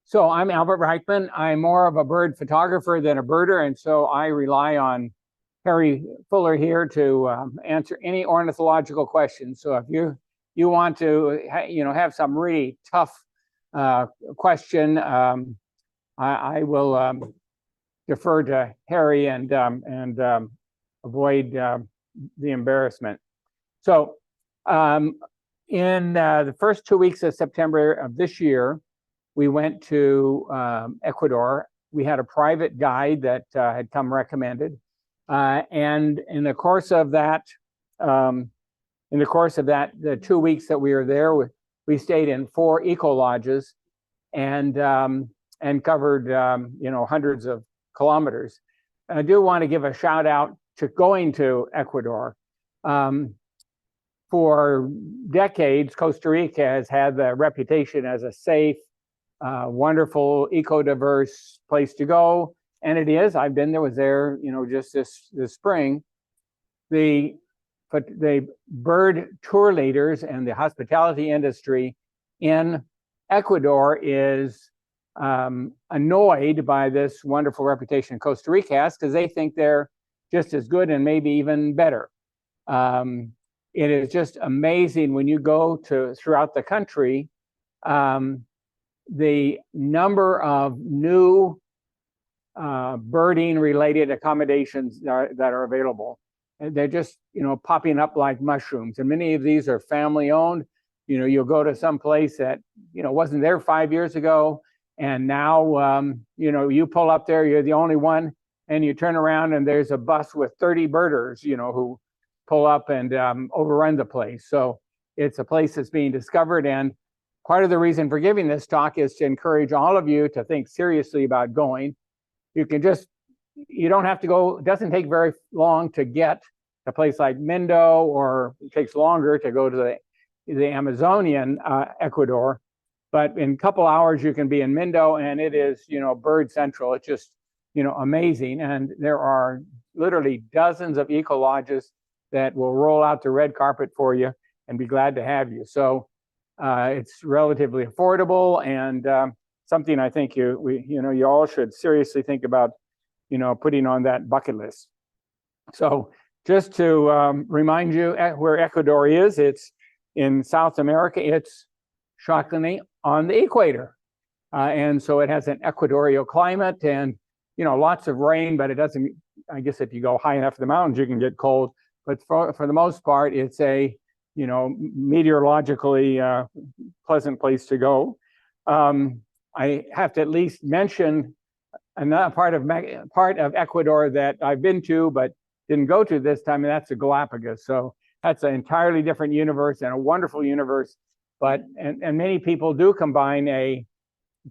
So I'm Albert Ryckman. I'm more of a bird photographer than a birder, and so I rely on Harry Fuller here to answer any ornithological questions. So if you want to have some really tough question, I will defer to Harry and avoid the embarrassment. So in the first 2 weeks of September of this year, we went to Ecuador. We had a private guide that had come recommended, and in the course of that, the 2 weeks that we were there, we stayed in 4 eco lodges, and covered hundreds of kilometers. And I do want to give a shout out to going to Ecuador. For decades, Costa Rica has had the reputation as a safe, wonderful, eco-diverse place to go, and it is. I've been there, was there, just this spring. The bird tour leaders and the hospitality industry in Ecuador is annoyed by this wonderful reputation Costa Rica has, because they think they're just as good and maybe even better. It is just amazing when you go throughout the country, the number of new birding related accommodations that are available. And they're just popping up like mushrooms, and many of these are family owned. You'll go to some place that wasn't there 5 years ago, and now you pull up there, you're the only one, and you turn around and there's a bus with 30 birders who pull up and overrun the place. So it's a place that's being discovered, and part of the reason for giving this talk is to encourage all of you to think seriously about going. You don't have to go. It doesn't take very long to get a place like Mindo, or it takes longer to go to the Amazonian Ecuador. But in a couple hours, you can be in Mindo, and it is, bird central. It's just, amazing. And there are literally dozens of eco lodges that will roll out the red carpet for you and be glad to have you. So it's relatively affordable, and something I think you all should seriously think about, putting on that bucket list. So just to remind you where Ecuador is, it's in South America. It's shockingly on the equator, and so it has an equatorial climate, and lots of rain, but it doesn't. I guess if you go high enough in the mountains, you can get cold. But for the most part, it's a meteorologically pleasant place to go. I have to at least mention another part of Ecuador that I've been to but didn't go to this time, and that's the Galapagos. So that's an entirely different universe, and a wonderful universe. But and many people do combine a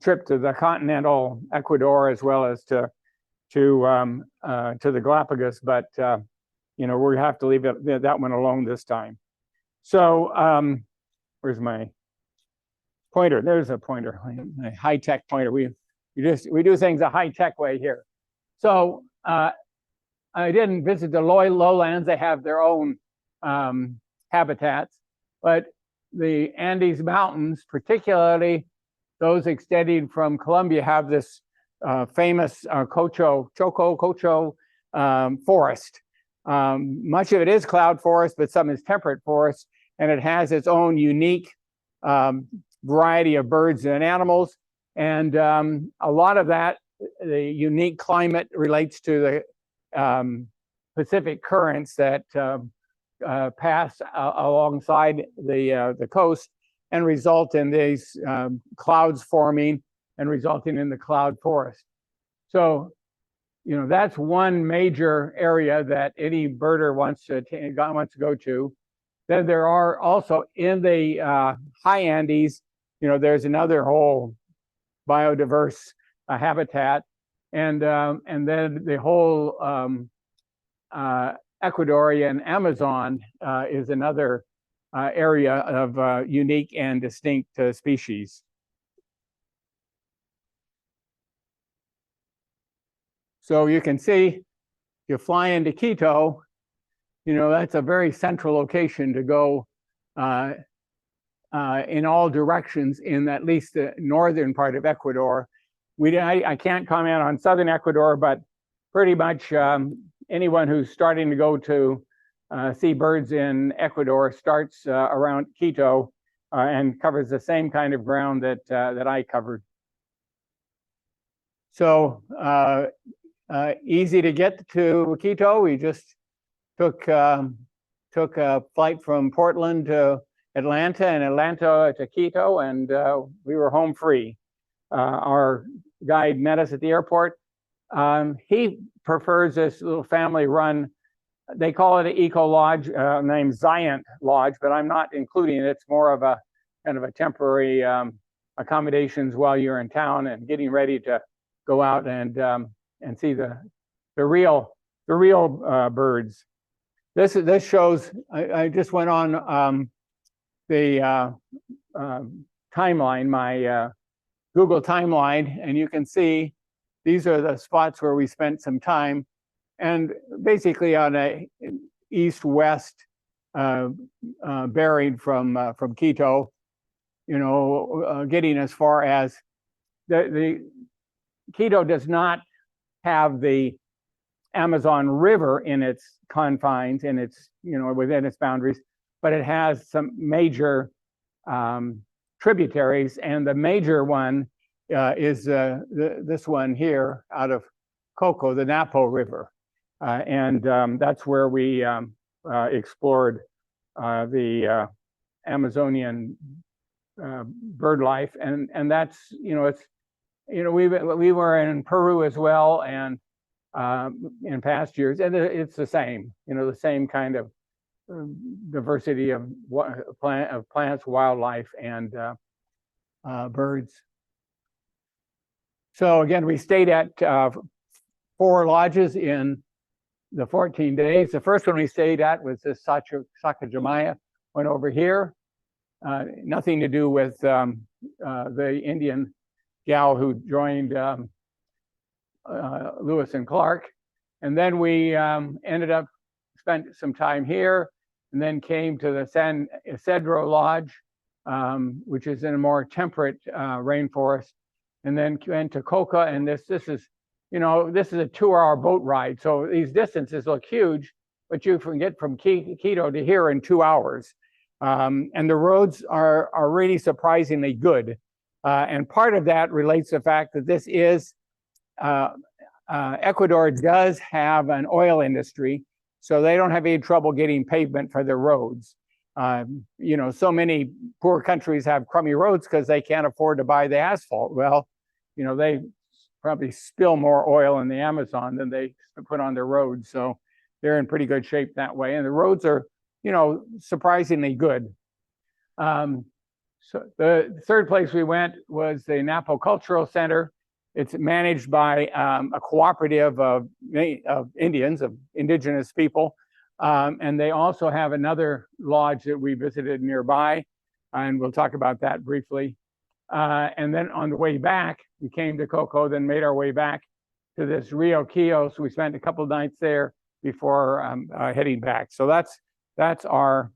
trip to the continental Ecuador as well as to the Galapagos. But we have to leave that one alone this time. So where's my pointer? There's a pointer, a high-tech pointer. We do things a high-tech way here. So I didn't visit the lowlands. They have their own habitats, but the Andes Mountains, particularly those extending from Colombia, have this famous Choco forest. Much of it is cloud forest, but some is temperate forest, and it has its own unique variety of birds and animals. And a lot of that, the unique climate, relates to the Pacific currents that pass alongside the coast and result in these clouds forming and resulting in the cloud forest. So that's one major area that any birder wants to go to. Then there are also in the high Andes, there's another whole biodiverse habitat, and then the whole Ecuadorian Amazon is another area of unique and distinct species. So you can see, you fly into Quito, that's a very central location to go in all directions in at least the northern part of Ecuador. I can't comment on southern Ecuador, but pretty much anyone who's starting to go to see birds in Ecuador starts around Quito and covers the same kind of ground that I covered. So easy to get to Quito. We just took a flight from Portland to Atlanta and Atlanta to Quito, and we were home free. Our guide met us at the airport. He prefers this little family-run, they call it an eco lodge named Zion Lodge, but I'm not including it. It's more of a kind of a temporary accommodations while you're in town and getting ready to go out and see the real birds. This shows. I just went on the timeline, my Google timeline, and you can see these are the spots where we spent some time, and basically on a east-west bearing from Quito, you know, getting as far as the Quito does not have the Amazon River in its confines, in its, you know, within its boundaries, but it has some major tributaries, and the major one is this one here out of Coco, the Napo River, and that's where we explored the Amazonian bird life, and that's, you know, it's, you know, we were in Peru as well, and in past years, and it's the same, you know, the same kind of diversity of plants, wildlife, and birds. So again, we stayed at 4 lodges in the 14 days. The first one we stayed at was this Sacajamaya, went over here. Nothing to do with the Indian gal who joined Lewis and Clark. And then we ended up, spent some time here, and then came to the San Isidro Lodge, which is in a more temperate rainforest, and then went to Coca. And this is, you know, this is a 2-hour boat ride. So these distances look huge, but you can get from Quito to here in 2 hours. And the roads are really surprisingly good. And part of that relates to the fact that this is, Ecuador does have an oil industry, so they don't have any trouble getting pavement for their roads. You know, so many poor countries have crummy roads because they can't afford to buy the asphalt. Well, you know, they probably spill more oil in the Amazon than they put on their roads, so they're in pretty good shape that way. And the roads are, you know, surprisingly good. So the third place we went was the Napo Cultural Center. It's managed by a cooperative of Indians, of indigenous people. And they also have another lodge that we visited nearby, and we'll talk about that briefly. And then on the way back, we came to Coco, then made our way back to this Rio Quillo. So we spent a couple of nights there before heading back. So that's our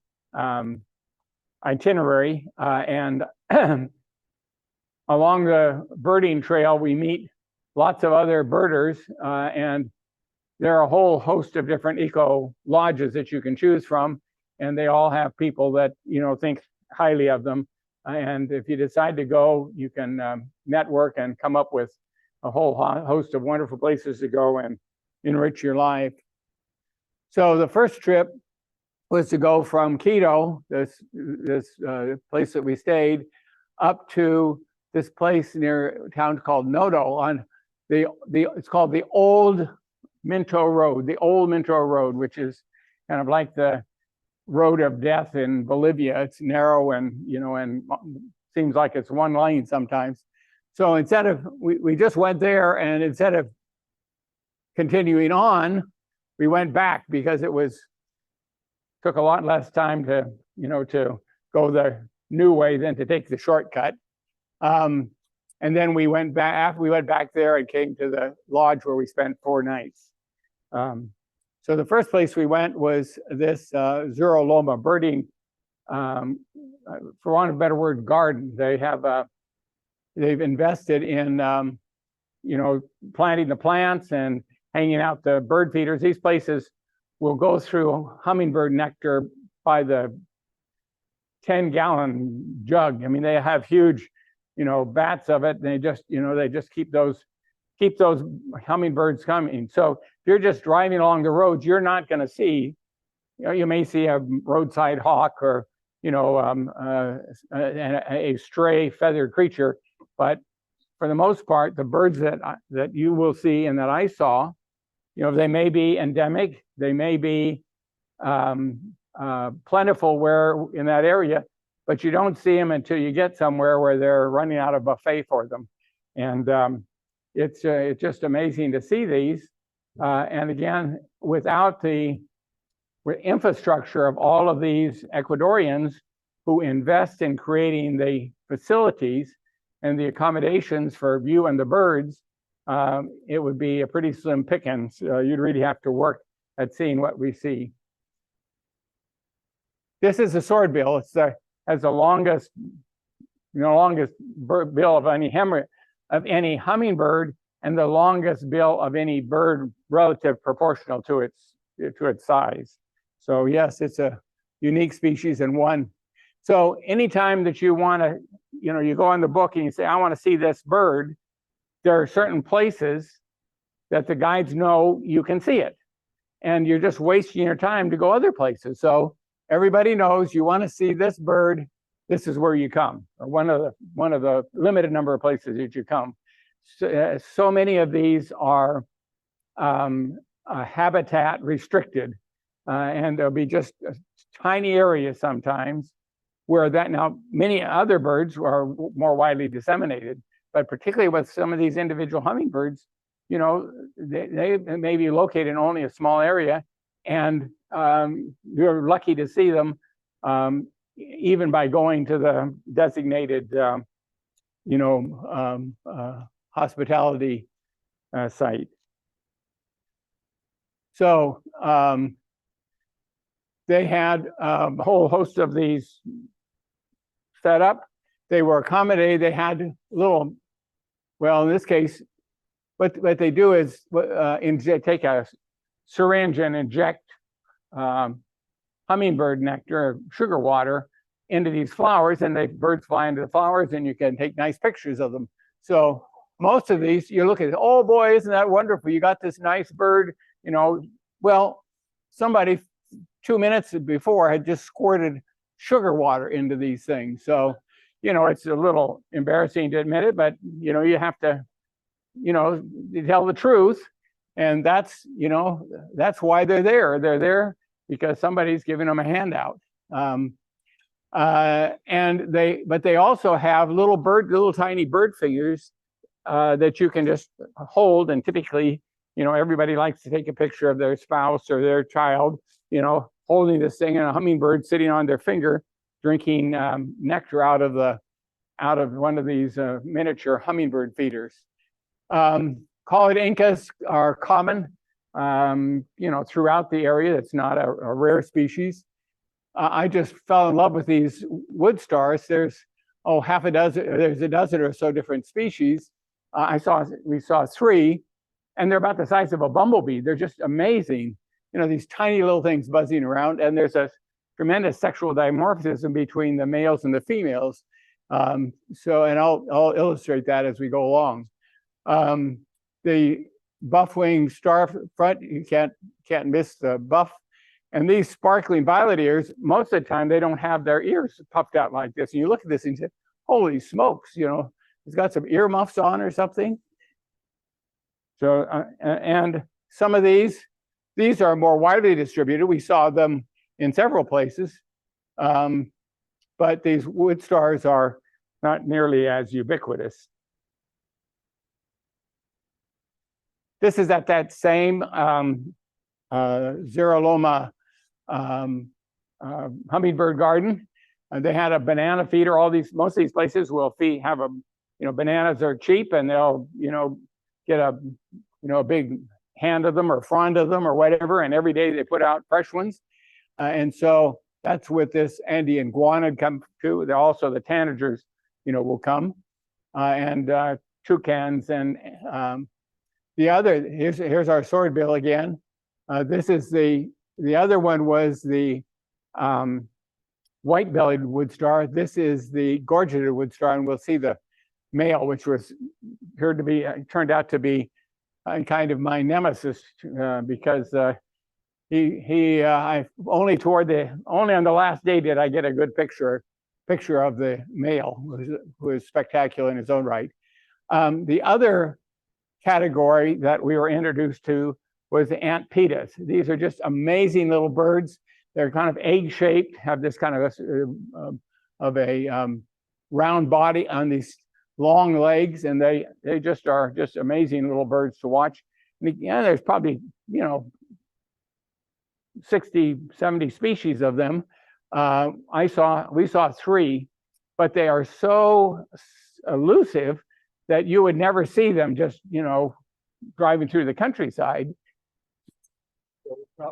itinerary. And along the birding trail, we meet lots of other birders, and there are a whole host of different eco lodges that you can choose from, and they all have people that, you know, think highly of them. And if you decide to go, you can network and come up with a whole host of wonderful places to go and enrich your life. So the first trip was to go from Quito, this place that we stayed, up to this place near a town called Noto on it's called the Old Minto Road, which is kind of like the road of death in Bolivia. It's narrow and, you know, and seems like it's one lane sometimes. So instead of, we just went there, and instead of continuing on, we went back because took a lot less time to, you know, to go the new way than to take the shortcut. And then we went back there and came to the lodge where we spent 4 nights. So the first place we went was this Zuro Loma birding for want of a better word, garden. They have they've invested in planting the plants and hanging out the bird feeders. These places will go through hummingbird nectar by the 10-gallon jug. I mean, they have huge, vats of it. And they just keep those hummingbirds coming. So if you're just driving along the roads, you're not going to see, you may see a roadside hawk or a stray feathered creature, but for the most part, the birds that you will see and that I saw, they may be endemic, they may be plentiful where in that area, but you don't see them until you get somewhere where they're running out of buffet for them. And it's just amazing to see these. And again, without the infrastructure of all of these Ecuadorians who invest in creating the facilities and the accommodations for you and the birds, it would be a pretty slim pickings. You'd really have to work at seeing what we see. This is the swordbill. It has the longest, bill of any hummingbird, and the longest bill of any bird relative proportional to its size. So yes, it's a unique species and one. So anytime that you want to, you go on the book and you say, I want to see this bird, there are certain places that the guides know you can see it. And you're just wasting your time to go other places. So everybody knows you want to see this bird, this is where you come, or one of the limited number of places that you come. So many of these are habitat restricted, and there'll be just a tiny area sometimes where now many other birds are more widely disseminated, but particularly with some of these individual hummingbirds, they may be located in only a small area, and you're lucky to see them even by going to the designated hospitality site. So they had a whole host of these set up. They were accommodated. They had little, well, in this case, what they do is take a syringe and inject hummingbird nectar, sugar water, into these flowers, and the birds fly into the flowers, and you can take nice pictures of them. So most of these, you look at, oh boy, isn't that wonderful? You got this nice bird, Well, somebody 2 minutes before had just squirted sugar water into these things. So, it's a little embarrassing to admit it, but, you have to, tell the truth. And that's why they're there. They're there because somebody's giving them a handout. But they also have little tiny bird figures that you can just hold, and typically, everybody likes to take a picture of their spouse or their child, holding this thing, and a hummingbird sitting on their finger, drinking nectar out of one of these miniature hummingbird feeders. Collared incas are common, throughout the area. It's not a rare species. I just fell in love with these wood stars. There's a dozen or so different species. We saw 3, and they're about the size of a bumblebee. They're just amazing. These tiny little things buzzing around, and there's a tremendous sexual dimorphism between the males and the females. And I'll illustrate that as we go along. The buff-winged starfront, you can't miss the buff. And these sparkling violet ears, most of the time, they don't have their ears puffed out like this. And you look at this and you say, holy smokes, it's got some earmuffs on or something. So, and some of these are more widely distributed. We saw them in several places, but these wood stars are not nearly as ubiquitous. This is at that same Xeroloma hummingbird garden. They had a banana feeder. Most of these places will have bananas are cheap, and they'll, get a big hand of them or frond of them or whatever. And every day they put out fresh ones. And so That's with this Andean guanid come too. Also the tanagers, will come, and toucans, and the other. Here's our swordbill again. This is the other one was the white-bellied wood star. This is the gorgeted wood star, and we'll see the male, which was turned out to be kind of my nemesis, because I only on the last day did I get a good picture of the male, who is spectacular in his own right. The other category that we were introduced to was the antpitas. These are just amazing little birds. They're kind of egg-shaped, have this kind of a round body on these long legs, and they just are just amazing little birds to watch. And there's probably 60, 70 species of them. We saw 3, but they are so elusive that you would never see them just driving through the countryside.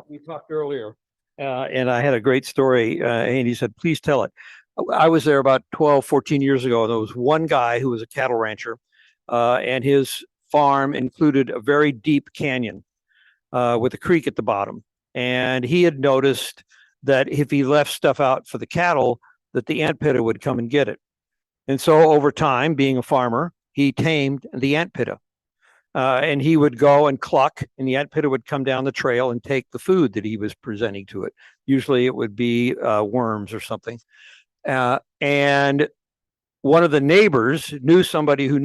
We talked earlier, and I had a great story, and he said, please tell it. I was there about 12, 14 years ago. There was one guy who was a cattle rancher, and his farm included a very deep canyon with a creek at the bottom. And he had noticed that if he left stuff out for the cattle, that the antpitta would come and get it. And so over time, being a farmer, he tamed the antpitta. And he would go and cluck, and the antpitta would come down the trail and take the food that he was presenting to it. Usually it would be worms or something. And one of the neighbors knew somebody who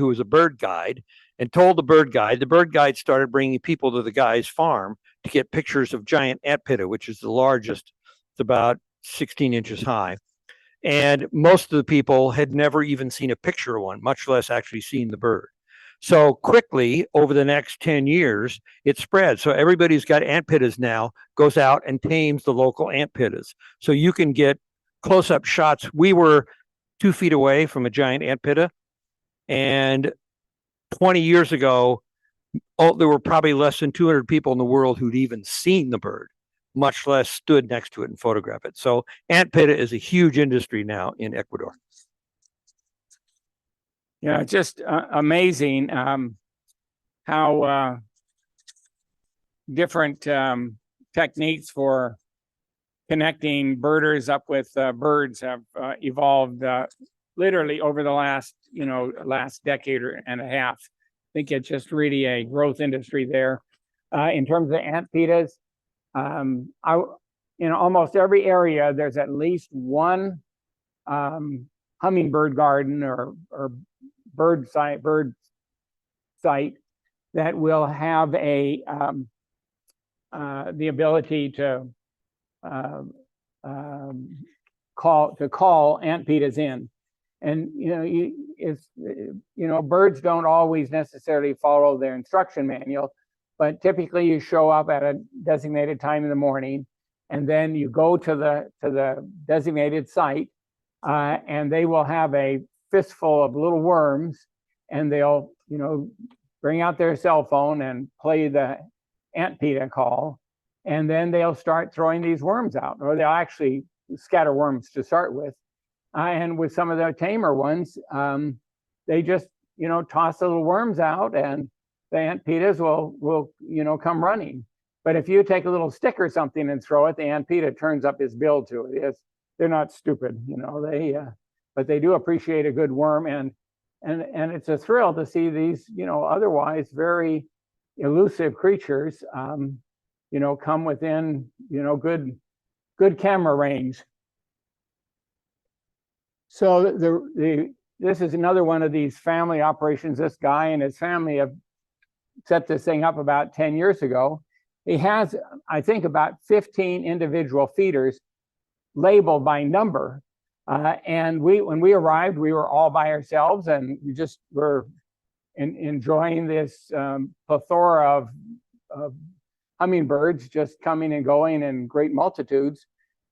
was a bird guide, and told the bird guide started bringing people to the guy's farm to get pictures of giant antpitta, which is the largest. It's about 16 inches high. And most of the people had never even seen a picture of one, much less actually seen the bird. So quickly, over the next 10 years, it spread. So everybody who's got antpittas now goes out and tames the local antpittas. So you can get close-up shots. We were 2 feet away from a giant antpitta, and 20 years ago, there were probably less than 200 people in the world who'd even seen the bird, much less stood next to it and photographed it. So antpitta is a huge industry now in Ecuador. Yeah, just amazing how different techniques for connecting birders up with birds have evolved literally over the last decade and a half. I think it's just really a growth industry there. In terms of antpittas, in almost every area, there's at least one hummingbird garden or bird site that will have the ability to call antpittas in. And birds don't always necessarily follow their instruction manual, but typically you show up at a designated time in the morning, and then you go to the designated site, and they will have a fistful of little worms, and they'll bring out their cell phone and play the antpitta call, and then they'll start throwing these worms out, or they'll actually scatter worms to start with. And with some of the tamer ones, they just toss the little worms out, and the antpittas will come running. But if you take a little stick or something and throw it, the antpitta turns up his bill to it. They're not stupid, but they do appreciate a good worm, and it's a thrill to see these otherwise very elusive creatures come within good camera range. So this is another one of these family operations. This guy and his family have set this thing up about 10 years ago. He has, I think, about 15 individual feeders labeled by number. And when we arrived, we were all by ourselves, and we just were enjoying this plethora of hummingbirds just coming and going in great multitudes.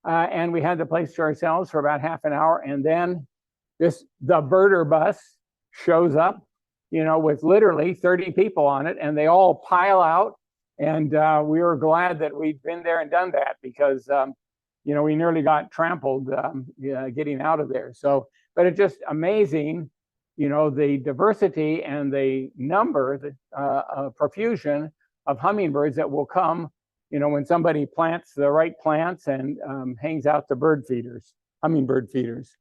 And we had the place to ourselves for about half an hour, and then the birder bus shows up, with literally 30 people on it, and they all pile out. And we were glad that we'd been there and done that, because we nearly got trampled getting out of there. So, but it's just amazing, the diversity and the number, the profusion of hummingbirds that will come, when somebody plants the right plants and hangs out the bird feeders, hummingbird feeders.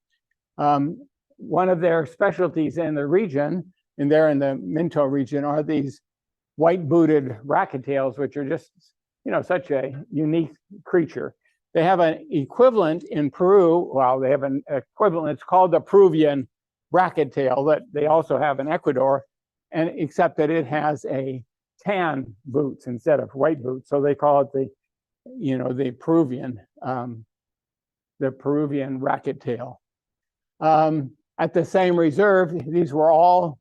One of their specialties in the region, and they're in the Minto region, are these white-booted racket-tails, which are just, such a unique creature. They have an equivalent in Peru. Well, they have an equivalent. It's called the Peruvian racket-tail that they also have in Ecuador, and except that it has a tan boots instead of white boots. So they call it the Peruvian racket-tail. At the same reserve, these were all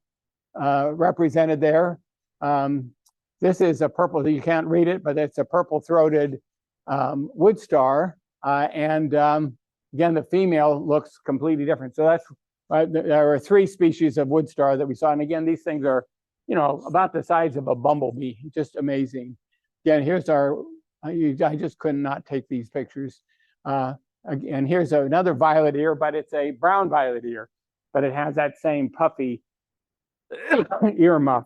represented there. This is a purple, you can't read it, but it's a purple-throated wood star. And again, the female looks completely different. So that's, there are 3 species of wood star that we saw. And again, these things are, about the size of a bumblebee, just amazing. Again, here's our, I just could not take these pictures. Again, here's another violet ear, but it's a brown violet ear, but it has that same puffy ear muff.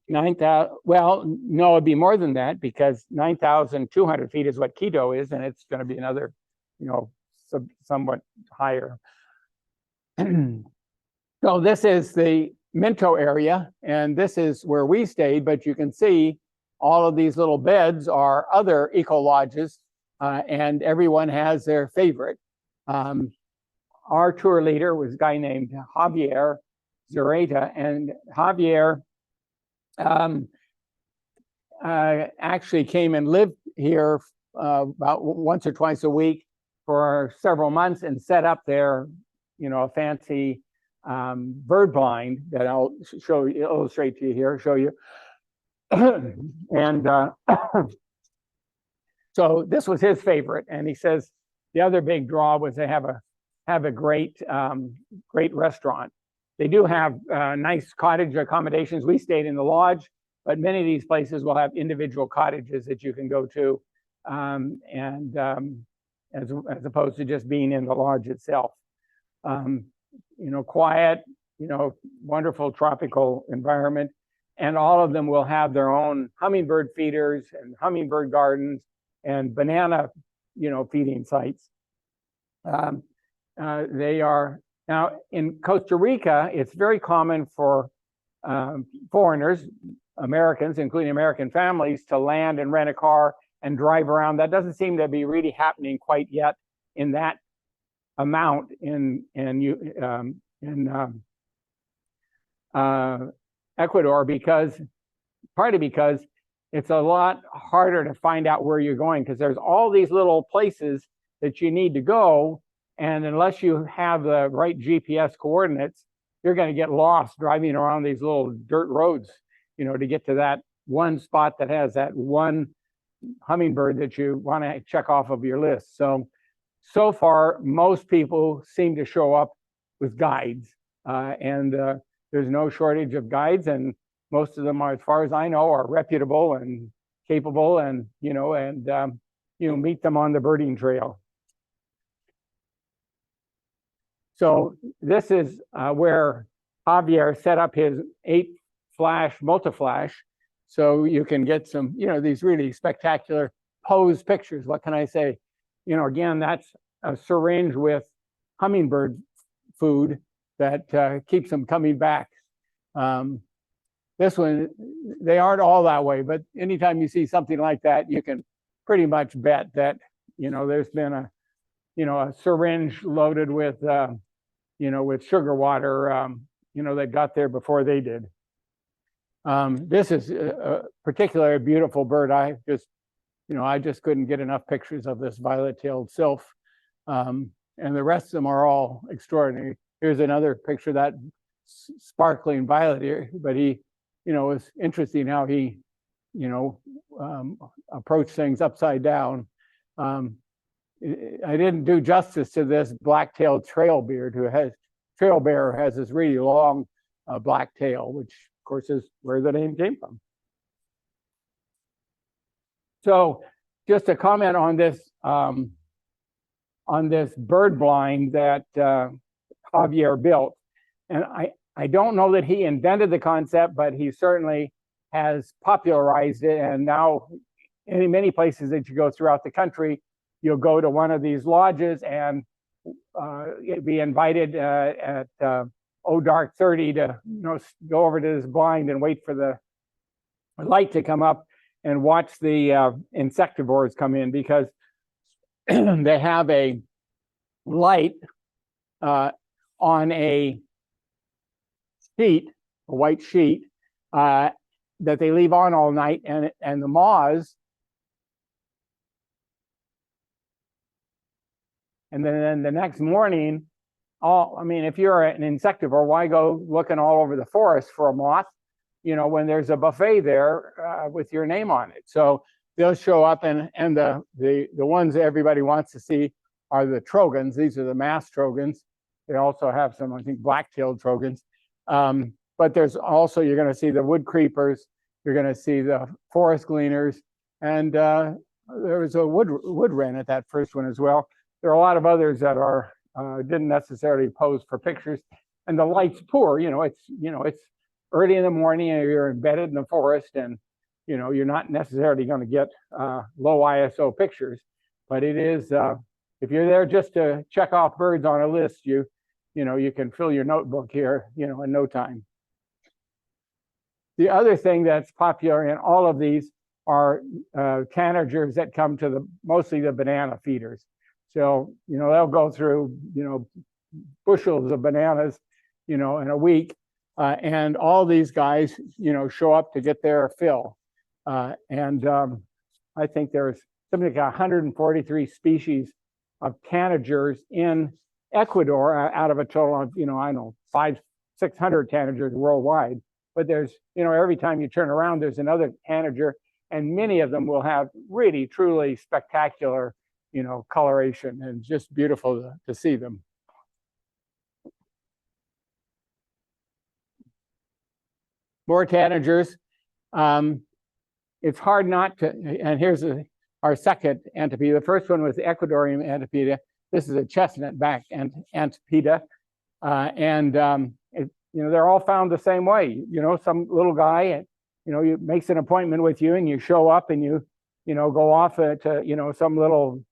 9,000. Well, no, it'd be more than that, because 9,200 feet is what Quito is, and it's going to be another, somewhat higher. So this is the Minto area, and this is where we stayed. But you can see all of these little beds are other eco lodges, and everyone has their favorite. Our tour leader was a guy named Javier Zureta, and Javier actually came and lived here about once or twice a week for several months and set up their, a fancy bird blind that I'll illustrate to you here, show you. And so this was his favorite, and he says the other big draw was they have a great restaurant. They do have nice cottage accommodations. We stayed in the lodge, but many of these places will have individual cottages that you can go to, as opposed to just being in the lodge itself. Quiet, wonderful tropical environment, and all of them will have their own hummingbird feeders and hummingbird gardens and banana, feeding sites. They are now in Costa Rica. It's very common for foreigners, Americans, including American families, to land and rent a car and drive around. That doesn't seem to be really happening quite yet in that amount in Ecuador, partly because it's a lot harder to find out where you're going, because there's all these little places that you need to go, and unless you have the right GPS coordinates, you're going to get lost driving around these little dirt roads, to get to that one spot that has that one hummingbird that you want to check off of your list. So far, most people seem to show up with guides, and there's no shortage of guides, and most of them, as far as I know, are reputable and capable, and meet them on the birding trail. So this is where Javier set up his 8-flash multi-flash, so you can get some, these really spectacular pose pictures. What can I say? Again, that's a syringe with hummingbird food that keeps them coming back. This one, they aren't all that way, but anytime you see something like that, you can pretty much bet that, there's been a syringe loaded with, with sugar water, that got there before they did. This is a particularly beautiful bird. I just couldn't get enough pictures of this violet-tailed sylph. And the rest of them are all extraordinary. Here's another picture of that sparkling violet ear, but he, it's interesting how he, approached things upside down. I didn't do justice to this black-tailed trailbeard trailbearer has this really long black tail, which of course is where the name came from. So just to comment on this bird blind that Javier built, and I don't know that he invented the concept, but he certainly has popularized it. And now in many places that you go throughout the country, you'll go to one of these lodges and be invited at dark 30 to go over to this blind and wait for the light to come up and watch the insectivores come in, because they have a light on a sheet, a white sheet, that they leave on all night, and the moths, and then the next morning, I mean, if you're an insectivore, why go looking all over the forest for a moth, when there's a buffet there with your name on it? So they'll show up, and the ones that everybody wants to see are the trogons. These are the masked trogons. They also have some, I think, black-tailed trogons. But there's also, you're going to see the wood creepers, you're going to see the forest gleaners, and there was a wood wren at that first one as well. There are a lot of others that are didn't necessarily pose for pictures, and the light's poor. It's early in the morning, and you're embedded in the forest, and you're not necessarily going to get low ISO pictures. But it is, if you're there just to check off birds on a list, you can fill your notebook here, in no time. The other thing that's popular in all of these are tanagers that come to mostly the banana feeders. So, they'll go through, bushels of bananas, in a week. And all these guys, show up to get their fill. I think there's something like 143 species of tanagers in Ecuador out of a total of, 500-600 tanagers worldwide. But there's, every time you turn around, there's another tanager, and many of them will have really, truly spectacular, coloration, and just beautiful to see them. More tanagers. It's hard not to, and here's our second antipeda. The first one was the Ecuadorian antipeda. This is a chestnut-backed antipeda. They're all found the same way. Some little guy, makes an appointment with you, and you show up, and you go off to, some little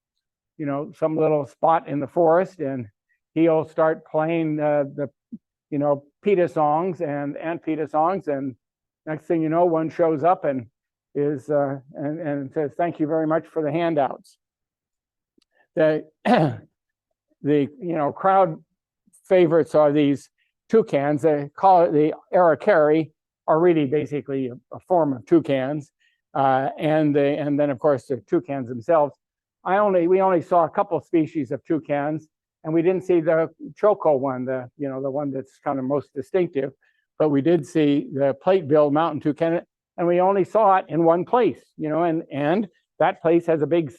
spot in the forest, and he'll start playing the PETA songs and antipeda songs, and next thing you know, one shows up and is and says, "Thank you very much for the handouts." The crowd favorites are these toucans. They call it the aracari, are really basically a form of toucans, and then of course the toucans themselves. We only saw a couple of species of toucans, and we didn't see the choco one, the one that's kind of most distinctive, but we did see the plate-billed mountain toucan, and we only saw it in one place, and that place has a big,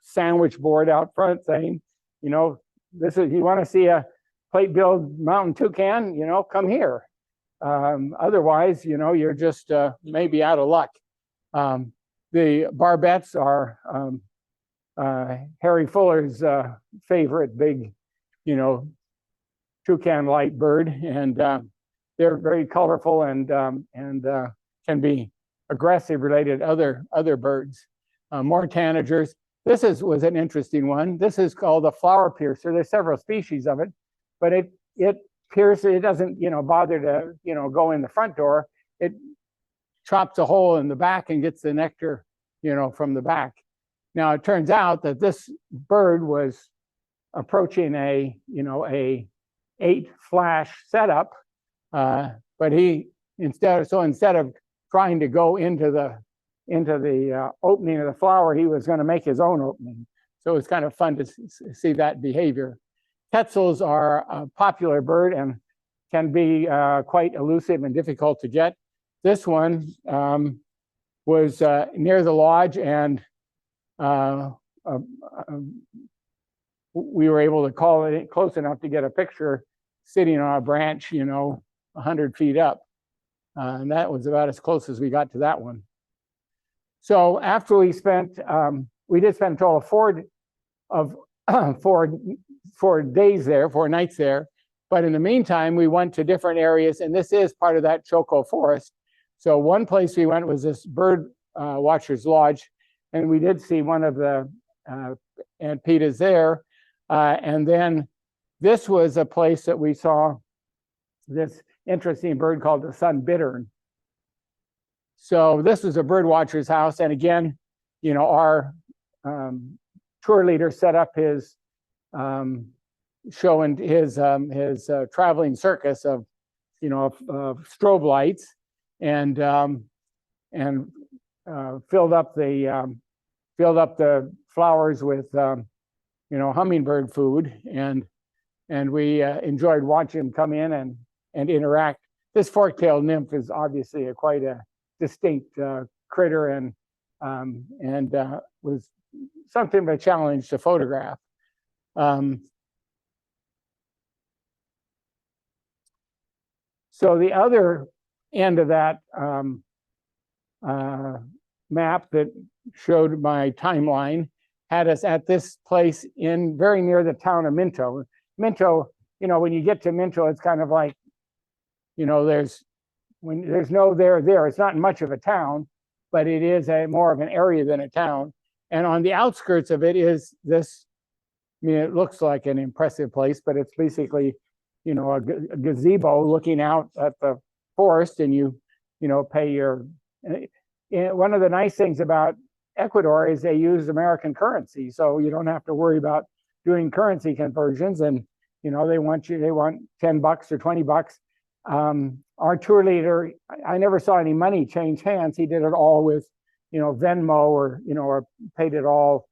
sandwich board out front saying, this is, you want to see a plate-billed mountain toucan, come here. Otherwise, you're just maybe out of luck. The barbettes are Harry Fuller's favorite big, toucan-like bird, and they're very colorful and can be aggressive related to other birds. More tanagers. This was an interesting one. This is called a flower piercer. There's several species of it, but it pierces. It doesn't bother to go in the front door. It chops a hole in the back and gets the nectar from the back. Now it turns out that this bird was approaching a 8-flash setup, but instead of trying to go into the opening of the flower, he was going to make his own opening. So it's kind of fun to see that behavior. Quetzals are a popular bird and can be quite elusive and difficult to get. This one was near the lodge, and we were able to call it close enough to get a picture sitting on a branch, 100 feet up. And that was about as close as we got to that one. So after we spent, we did spend a total of four days there, 4 nights there. But in the meantime, we went to different areas, and this is part of that Choco forest. So one place we went was this bird watcher's lodge, and we did see one of the anpetas there. And then this was a place that we saw this interesting bird called the sun bittern. So this was a bird watcher's house, and again, our tour leader set up his show and his traveling circus of strobe lights, and filled up the flowers with hummingbird food, and we enjoyed watching him come in and interact. This fork-tailed nymph is obviously quite a distinct critter, and was something of a challenge to photograph. So the other end of that map that showed my timeline had us at this place very near the town of Minto. Minto, when you get to Minto, it's kind of like, there's no there. It's not much of a town, but it is more of an area than a town. And on the outskirts of it is this, it looks like an impressive place, but it's basically, a gazebo looking out at the forest, and you pay your. One of the nice things about Ecuador is they use American currency, so you don't have to worry about doing currency conversions. And they want $10 or $20. Our tour leader, I never saw any money change hands. He did it all with, Venmo or paid it all,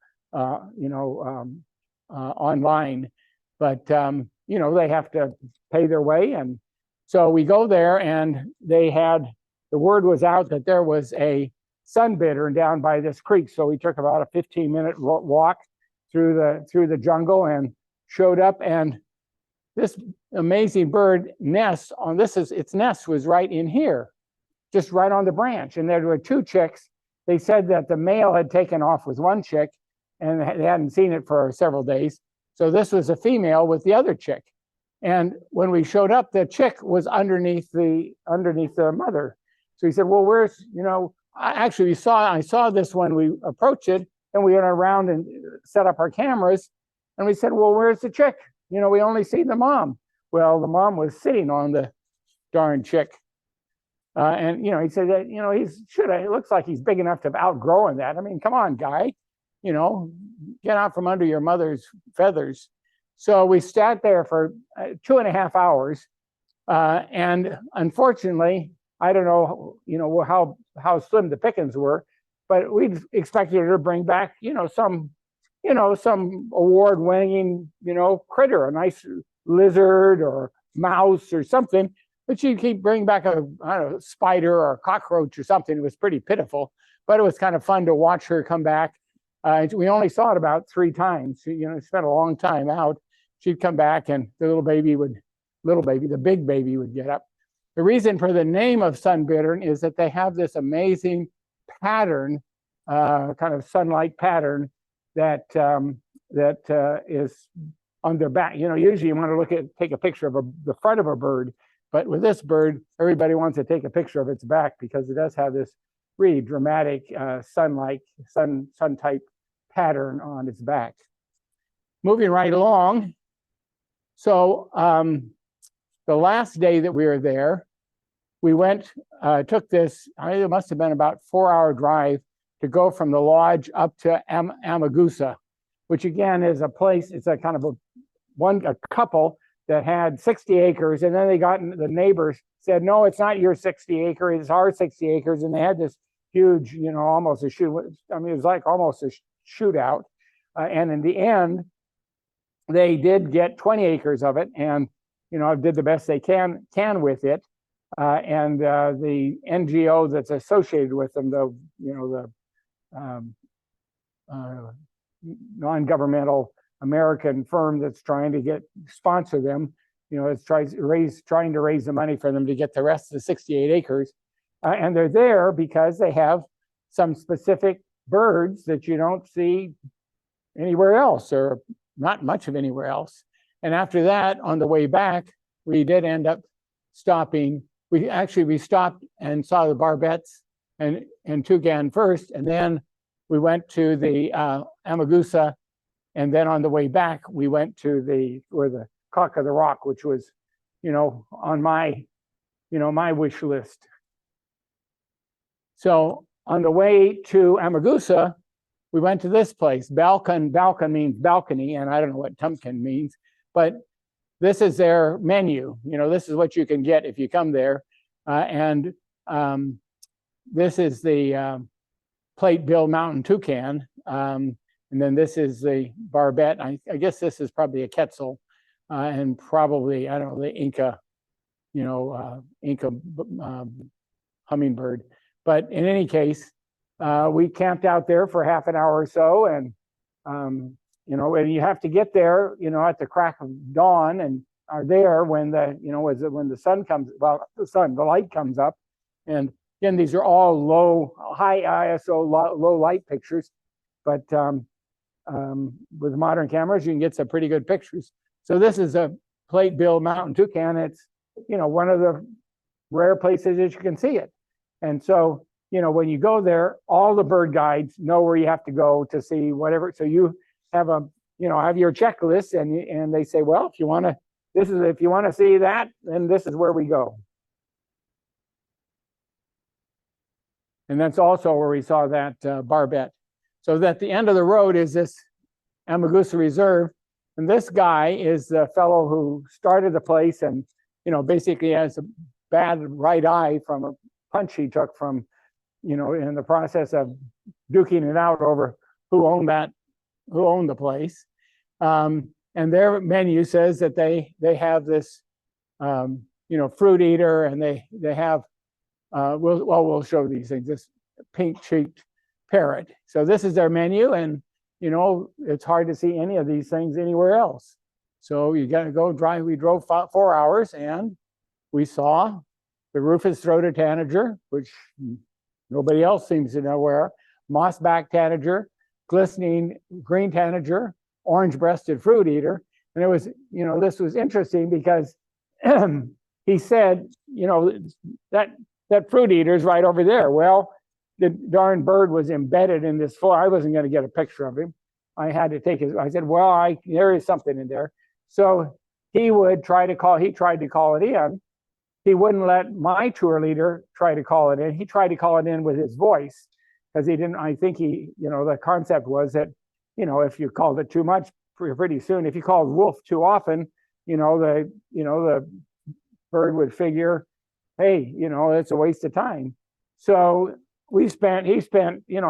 online. But they have to pay their way, and so we go there, and the word was out that there was a sun bittern down by this creek. So we took about a 15-minute walk through the jungle and showed up, and this amazing bird nests on its nest was right in here, just right on the branch. And there were 2 chicks. They said that the male had taken off with 1 chick, and they hadn't seen it for several days. So this was a female with the other chick. And when we showed up, the chick was underneath the mother. So he said, well, where's, I saw this when we approached it, and we went around and set up our cameras. And we said, well, where's the chick? We only see the mom. Well, the mom was sitting on the darn chick. And, he said that, it looks like he's big enough to have outgrown that. I mean, come on, guy, get out from under your mother's feathers. So we sat there for 2.5 hours. And unfortunately, I don't know, how slim the pickings were, but we expected her to bring back, some award-winning, critter, a nice lizard or mouse or something. But she'd keep bringing back a spider or a cockroach or something. It was pretty pitiful, but it was kind of fun to watch her come back. We only saw it about 3 times. Spent a long time out. She'd come back, and the big baby would get up. The reason for the name of sun bittern is that they have this amazing pattern, kind of sunlight pattern that is on their back. Usually you want to take a picture of the front of a bird, but with this bird, everybody wants to take a picture of its back because it does have this really dramatic sun type pattern on its back. Moving right along. So the last day that we were there, we took this, it must have been about 4-hour drive to go from the lodge up to Amagusa, which again is a place, it's a kind of a couple that had 60 acres, and then the neighbors said, no, it's not your 60 acres, it's our 60 acres, and they had this huge, almost a shoot, it was like almost a shootout, and in the end, they did get 20 acres of it, and did the best they can with it, and the NGO that's associated with them, the non-governmental American firm that's trying to sponsor them, it's trying to raise the money for them to get the rest of the 68 acres, and they're there because they have some specific birds that you don't see anywhere else, or not much of anywhere else. And after that, on the way back, we did end up stopping. We stopped and saw the barbettes and toucan first, and then we went to the Amagusa, and then on the way back, we went to the Cock of the Rock, which was, on my, my wish list. So on the way to Amagusa, we went to this place. Balkan means balcony, and I don't know what Tumpkin means, but this is their menu. This is what you can get if you come there. And this is the plate bill mountain toucan. And then this is the barbet. I guess this is probably a quetzal, and probably, I don't know, the Inca, Inca hummingbird. But in any case, we camped out there for half an hour or so, and and you have to get there, at the crack of dawn, and are there when the when the sun comes, the light comes up. And again, these are all high ISO, low light pictures, but with modern cameras, you can get some pretty good pictures. So this is a plate bill mountain toucan. It's one of the rare places that you can see it. And so when you go there, all the bird guides know where you have to go to see whatever. So you have have your checklist, and they say, well, if you want to see that, then this is where we go. And that's also where we saw that barbet. So at the end of the road is this Amagusa Reserve, and this guy is the fellow who started the place, and basically has a bad right eye from a punch he took from, in the process of duking it out over who owned the place. And their menu says that they have this, fruit eater, and they have, we'll show these things, this pink-cheeked parrot. So this is their menu, and, it's hard to see any of these things anywhere else. So you got to go drive. We drove 4 hours, and we saw the rufous-throated tanager, which nobody else seems to know where, moss-back tanager, glistening green tanager, orange-breasted fruit eater. And it was, this was interesting because he said, that fruit eater is right over there. Well, the darn bird was embedded in this floor. I wasn't going to get a picture of him. I had to take his, I said, well, there is something in there. So he tried to call it in. He wouldn't let my tour leader try to call it in. He tried to call it in with his voice, because he didn't, I think the concept was that, if you called it too much, pretty soon, if you called wolf too often, the bird would figure, hey, it's a waste of time. So he spent,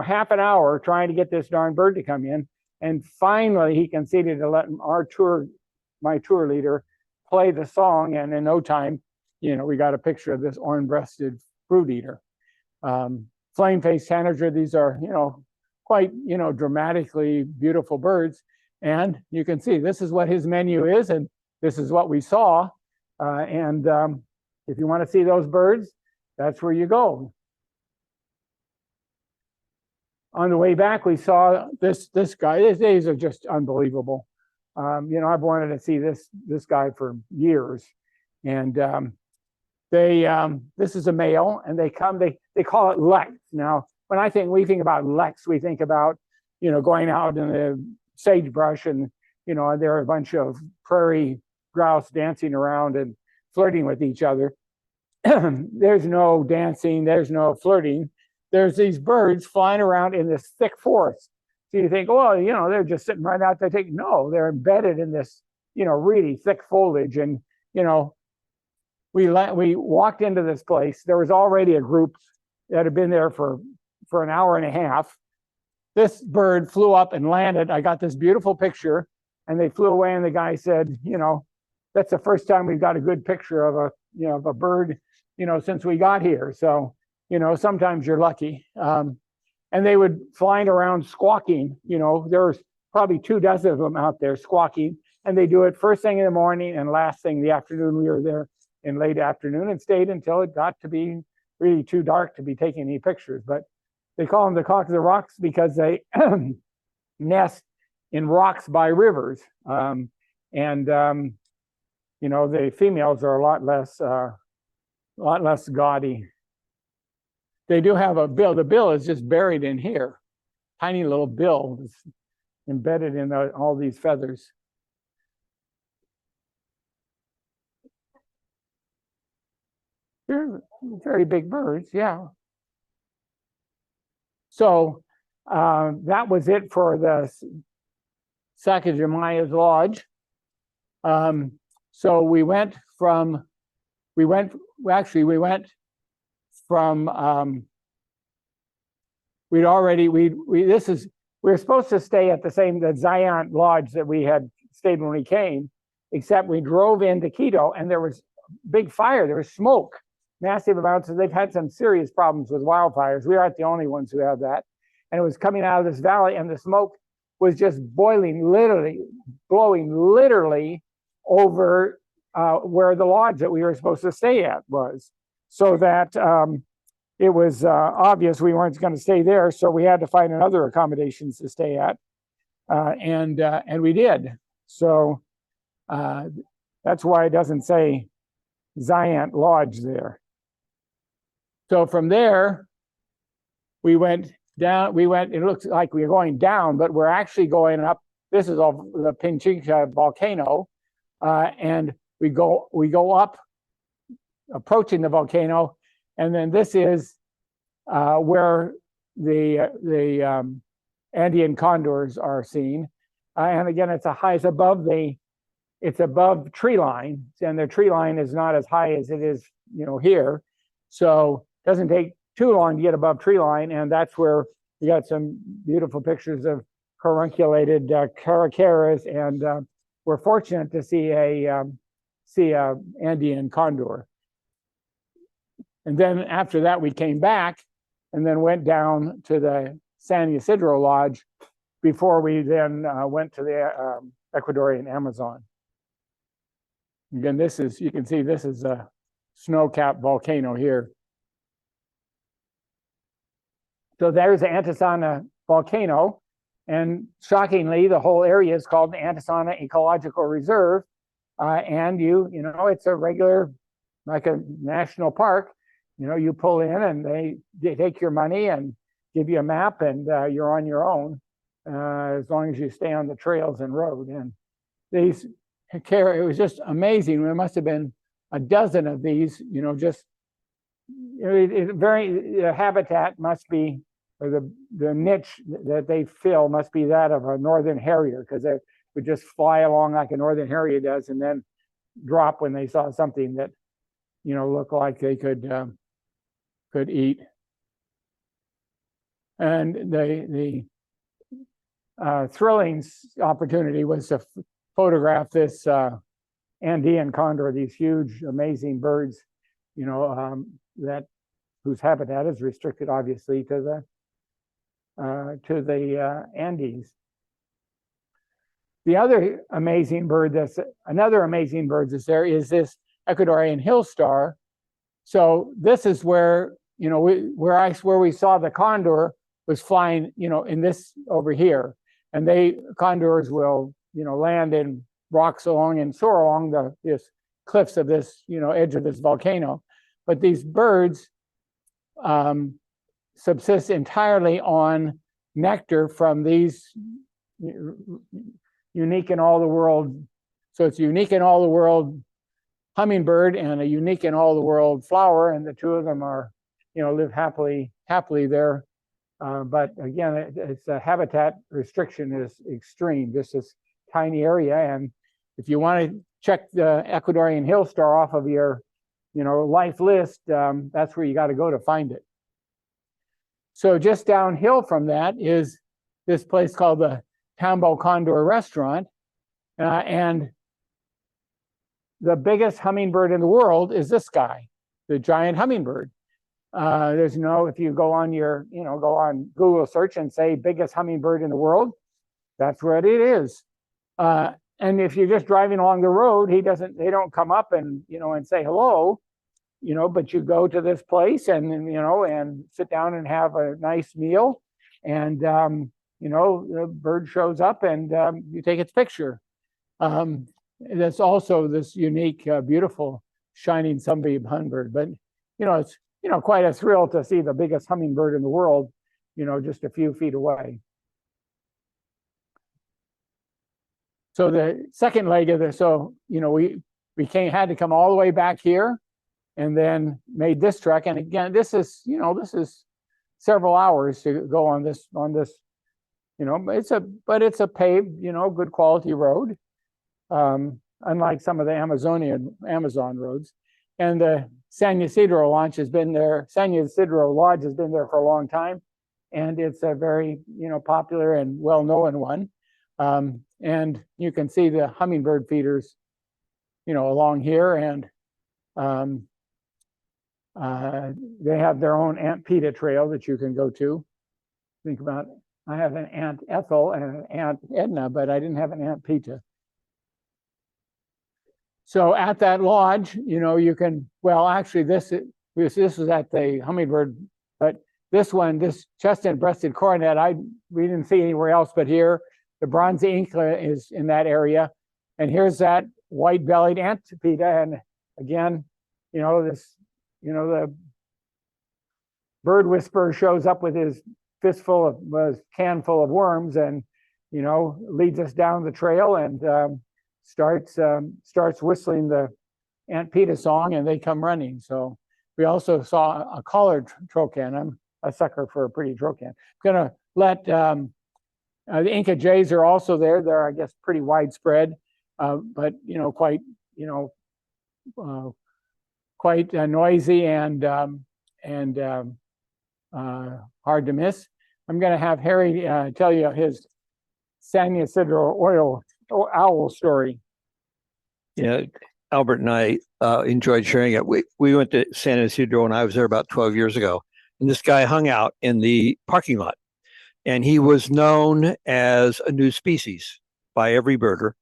half an hour trying to get this darn bird to come in. And finally he conceded to let my tour leader play the song. And in no time, we got a picture of this orange-breasted fruit eater. Flame-faced tanager, these are, quite, dramatically beautiful birds. And you can see this is what his menu is, and this is what we saw. If you want to see those birds, that's where you go. On the way back, we saw this guy. These are just unbelievable. I've wanted to see this guy for years. And this is a male, and they call it Lex. Now, when we think about Lex, we think about, going out in the sagebrush, and, there are a bunch of prairie grouse dancing around and flirting with each other. There's no dancing, there's no flirting. There's these birds flying around in this thick forest. So you think, well, they're just sitting right out there. No, they're embedded in this, really thick foliage. And, we walked into this place. There was already a group that had been there for an hour and a half. This bird flew up and landed. I got this beautiful picture, and they flew away, and the guy said, that's the first time we've got a good picture of a bird, since we got here. So, sometimes you're lucky. And they would flying around squawking. There's probably 24 of them out there squawking, and they do it first thing in the morning and last thing in the afternoon. We were there in late afternoon and stayed until it got to be really too dark to be taking any pictures. But They call them the cock of the rocks because they nest in rocks by rivers. You know, the females are a lot less gaudy. They do have a bill. The bill is just buried in here. Tiny little bill is embedded in all these feathers. They're very big birds, yeah. So that was it for the Sacagamayas Lodge. So we went from we were supposed to stay at the Zayant Lodge that we had stayed when we came, except we drove into Quito and there was big fire, there was smoke, massive amounts. They've had some serious problems with wildfires. We aren't the only ones who have that. And it was coming out of this valley and the smoke was just blowing literally over where the lodge that we were supposed to stay at was. So that it was obvious we weren't going to stay there. So we had to find another accommodations to stay at. And we did. So that's why it doesn't say Zayant Lodge there. So from there, we went down, it looks like we were going down, but we're actually going up. This is the Pichincha volcano. And we go up, approaching the volcano. And then this is where the Andean condors are seen. And again, it's above tree line, and the tree line is not as high as it is, here. So it doesn't take too long to get above tree line, and that's where we got some beautiful pictures of carunculated caracaras, and we're fortunate to see a Andean condor. And then after that, we came back and then went down to the San Ysidro Lodge before we then went to the Ecuadorian Amazon. Again, you can see this is a snow-capped volcano here. So there's the Antisana volcano. And shockingly, the whole area is called the Antisana Ecological Reserve. And it's a regular, like a national park. You pull in and they take your money and give you a map, and you're on your own as long as you stay on the trails and road. And it was just amazing. There must have been a dozen of these, the habitat must be, or the niche that they fill must be that of a northern harrier, because they would just fly along like a northern harrier does and then drop when they saw something that, looked like they could eat. And the thrilling opportunity was to photograph this Andean condor, these huge, amazing birds, whose habitat is restricted, obviously, to the Andes. Another amazing bird that's there is this Ecuadorian hill star. So this is where where we saw the condor was flying, in this over here, and condors will land in rocks along and soar along the cliffs of this edge of this volcano. But these birds subsist entirely on nectar from these unique in all the world. So it's a unique in all the world hummingbird and a unique in all the world flower, and the two of them are live happily there. But again, it's a habitat restriction is extreme. This is tiny area, and if you want to check the Ecuadorian hill star off of your life list, that's where you got to go to find it. So just downhill from that is this place called the Tambo Condor Restaurant, and the biggest hummingbird in the world is this guy, the giant hummingbird. There's if you go on go on Google search and say biggest hummingbird in the world, that's what it is. And if you're just driving along the road, they don't come up and and say hello. but you go to this place and sit down and have a nice meal, and the bird shows up and you take its picture. There's also this unique, beautiful, shining sunbeam hummingbird, but it's quite a thrill to see the biggest hummingbird in the world, just a few feet away. So the second leg of this, we had to come all the way back here, and then made this trek. And again, this is several hours to go on this. It's a paved, good quality road, unlike some of the Amazon roads. And the San Ysidro Lodge has been there. San Ysidro Lodge has been there for a long time, and it's a very popular and well-known one. And you can see the hummingbird feeders, along here, and they have their own Aunt Peta trail that you can go to. Think about it. I have an Aunt Ethel and an Aunt Edna, but I didn't have an Aunt Peta. So at that lodge, you can, well, actually this is at the hummingbird, but this chestnut-breasted coronet, we didn't see anywhere else but here. The bronze Inca is in that area, and here's that white-bellied Aunt Peta, and again, the bird whisperer shows up with his can full of worms, and leads us down the trail and starts whistling the Aunt Peta song, and they come running. So we also saw a collared trocan. I'm a sucker for a pretty trocan. I'm gonna let the Inca jays are also there. They're, I guess, pretty widespread, but quite noisy and hard to miss. I'm going to have Harry tell you his San Ysidro owl story. Yeah, Albert and I enjoyed sharing it. We went to San Ysidro when I was there about 12 years ago, and this guy hung out in the parking lot, and he was known as a new species by every birder,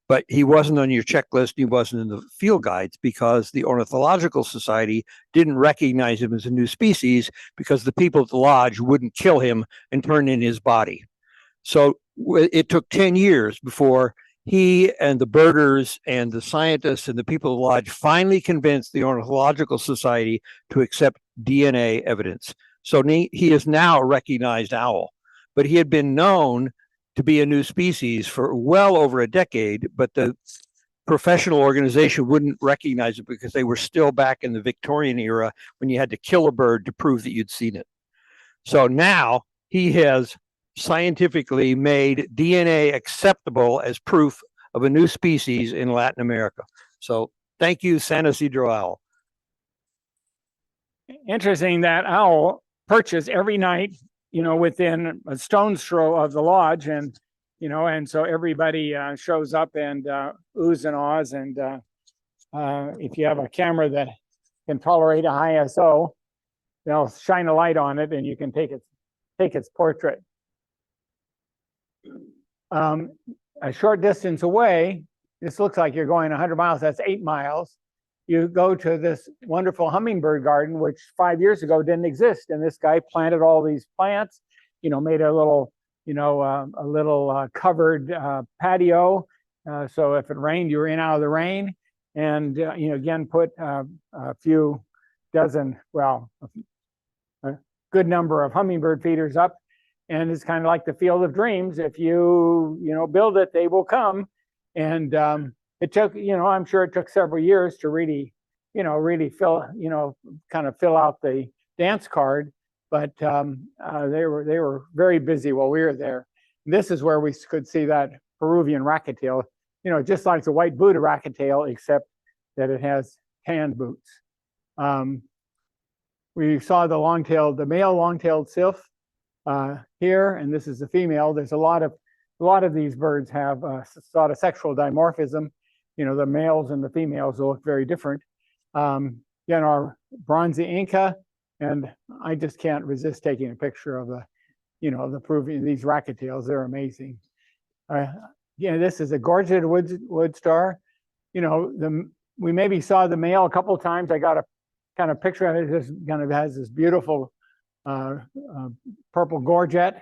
but he wasn't on your checklist. He wasn't in the field guides because the Ornithological Society didn't recognize him as a new species because the people at the lodge wouldn't kill him and turn in his body. So it took 10 years before he and the birders and the scientists and the people at the lodge finally convinced the Ornithological Society to accept DNA evidence. So he is now a recognized owl, but he had been known to be a new species for well over a decade, but the professional organization wouldn't recognize it because they were still back in the Victorian era when you had to kill a bird to prove that you'd seen it. So now he has scientifically made DNA acceptable as proof of a new species in Latin America. So thank you, San Ysidro owl. Interesting, that owl perches every night, within a stone's throw of the lodge, and so everybody shows up and oohs and ahs, and if you have a camera that can tolerate a high ISO, they'll shine a light on it, and you can take its portrait. A short distance away, this looks like you're going 100 miles. That's 8 miles. You go to this wonderful hummingbird garden, which 5 years ago didn't exist. And this guy planted all these plants, made a little, covered patio. So if it rained, you were in out of the rain. And, again, put a few dozen, well, a good number of hummingbird feeders up. And it's kind of like the Field of Dreams. If you, build it, they will come. And it took, I'm sure it took several years to really fill, kind of fill out the dance card. But they were very busy while we were there. And this is where we could see that Peruvian racket-tail, just like the white Buddha racket-tail, except that it has tan boots. We saw the male long-tailed sylph here, and this is the female. There's a lot of these birds have sort of sexual dimorphism. The males and the females will look very different. Again, our bronze Inca, and I just can't resist taking a picture of the Peruvian, these racket-tails. They're amazing. This is a gorgeted wood star. We maybe saw the male a couple of times. I got a kind of picture of it. This kind of has this beautiful purple gorget,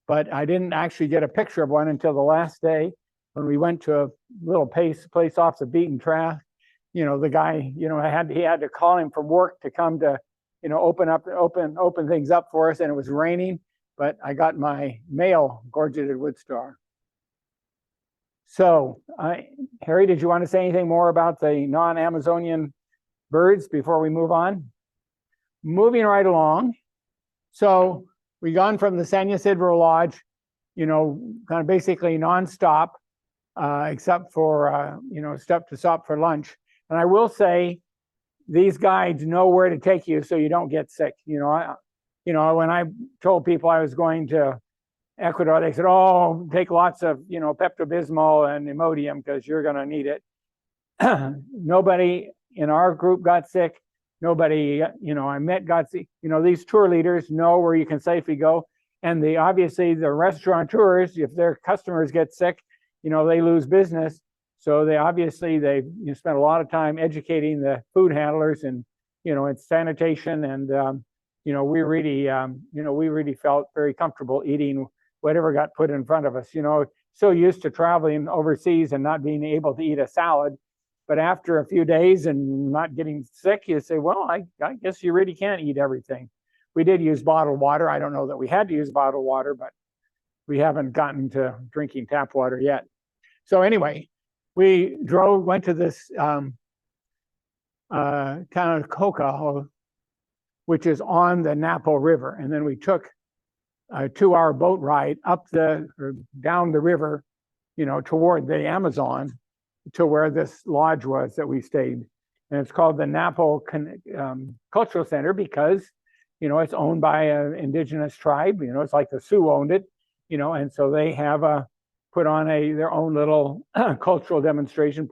but I didn't actually get a picture of one until the last day when we went to a little place off the beaten track. The guy, he had to call him from work to come to, open things up for us, and it was raining, but I got my male gorgeted wood star. So, Harry, did you want to say anything more about the non-Amazonian birds before we move on? Moving right along. So we gone from the San Ysidro Lodge, kind of basically nonstop, except for, stop for lunch. And I will say, these guides know where to take you so you don't get sick. When I told people I was going to Ecuador, they said, "Oh, take lots of, Pepto-Bismol and Imodium because you're going to need it." Nobody in our group got sick. Nobody, I met got sick. These tour leaders know where you can safely go. And obviously the restaurateurs, if their customers get sick, they lose business. So they spent a lot of time educating the food handlers and, it's sanitation. And, we really felt very comfortable eating whatever got put in front of us. So used to traveling overseas and not being able to eat a salad. But after a few days and not getting sick, you say, well, I guess you really can't eat everything. We did use bottled water. I don't know that we had to use bottled water, but we haven't gotten to drinking tap water yet. So anyway, we went to this town of Coca, which is on the Napo River. And then we took a 2-hour boat ride down the river, toward the Amazon, to where this lodge was that we stayed. And it's called the Napo Cultural Center because, it's owned by an indigenous tribe. It's like the Sioux owned it, and so they have put on their own little cultural demonstration,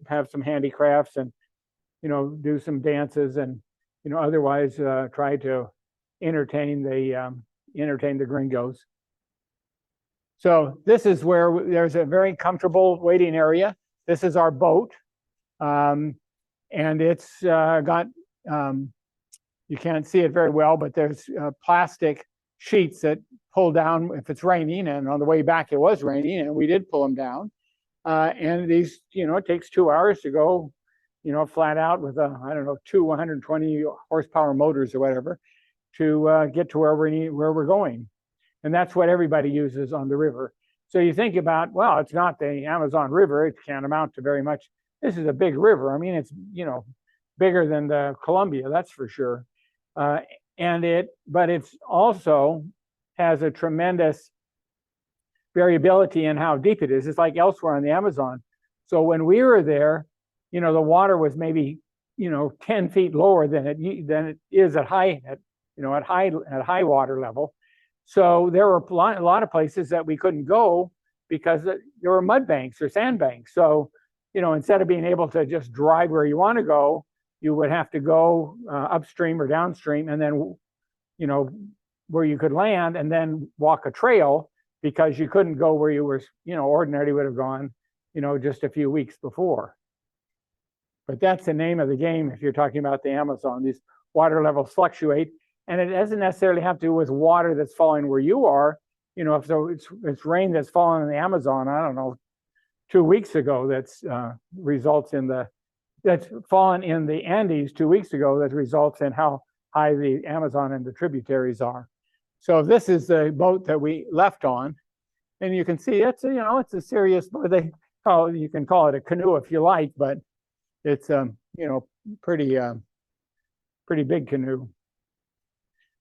have some handicrafts and, do some dances and, otherwise try to entertain the gringos. So this is where there's a very comfortable waiting area. This is our boat, and it's got, you can't see it very well, but there's plastic sheets that pull down if it's raining, and on the way back it was raining, and we did pull them down. And these, it takes 2 hours to go, flat out with two 120 horsepower motors or whatever to get to where we're going. And that's what everybody uses on the river. So you think about, well, it's not the Amazon River. It can't amount to very much. This is a big river. I mean, it's, bigger than the Columbia, that's for sure. But it's also has a tremendous variability in how deep it is. It's like elsewhere on the Amazon. So when we were there, the water was maybe, 10 feet lower than it is at high water level. So there were a lot of places that we couldn't go because there were mud banks or sand banks. So, instead of being able to just drive where you want to go, you would have to go upstream or downstream and then, where you could land and then walk a trail because you couldn't go where you were, ordinarily would have gone, just a few weeks before. But that's the name of the game if you're talking about the Amazon. These water levels fluctuate. And it doesn't necessarily have to do with water that's falling where you are. If it's rain that's fallen in the Amazon, I don't know, 2 weeks ago that's fallen in the Andes 2 weeks ago that results in how high the Amazon and the tributaries are. So this is the boat that we left on. And you can see it's a serious boat. You can call it a canoe if you like, but it's pretty big canoe.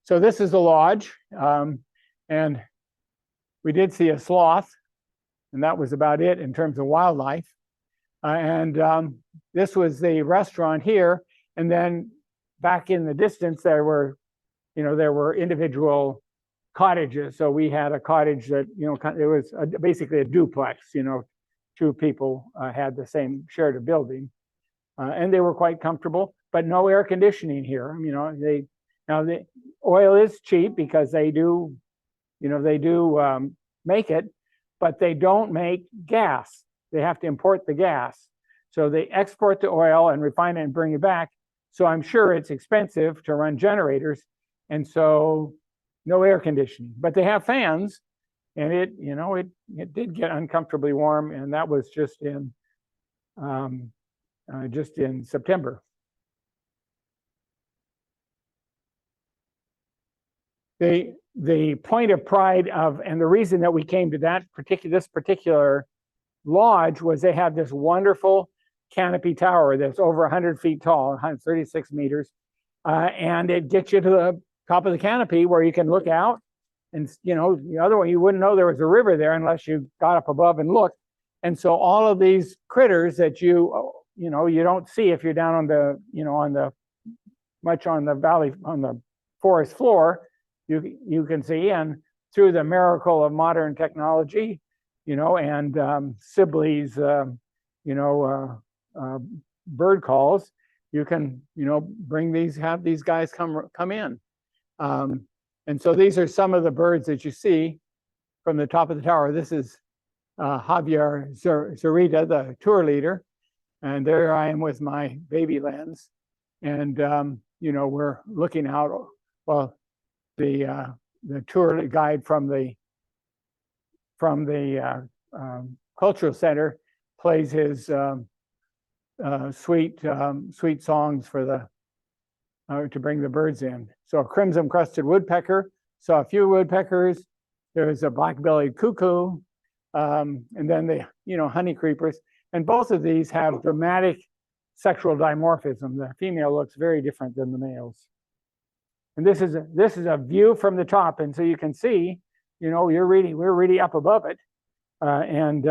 So this is the lodge, and we did see a sloth, and that was about it in terms of wildlife. This was the restaurant here, and then back in the distance there were individual cottages. So we had a cottage that it was basically a duplex. 2 people shared a building, and they were quite comfortable, but no air conditioning here. Now the oil is cheap because they do make it, but they don't make gas. They have to import the gas. So they export the oil and refine it and bring it back. So I'm sure it's expensive to run generators, and so no air conditioning. But they have fans, and it did get uncomfortably warm, and that was just in September. The point of pride of, and the reason that we came to this particular lodge was they have this wonderful canopy tower that's over 100 feet tall, 136 meters, and it gets you to the top of the canopy where you can look out. And the other one, you wouldn't know there was a river there unless you got up above and looked. And so all of these critters that you don't see if you're down on the valley, on the forest floor, you can see. And through the miracle of modern technology, and Sibley's bird calls, you can have these guys come in. And so these are some of the birds that you see from the top of the tower. This is Javier Zurita, the tour leader, and there I am with my baby lens, and we're looking out. Well, the tour guide from the cultural center plays his sweet songs for to bring the birds in. So a crimson-crested woodpecker, saw a few woodpeckers. There's a black-bellied cuckoo, and then the honey creepers. And both of these have dramatic sexual dimorphism. The female looks very different than the males. And this is a view from the top, and so you can see, we're really up above it, and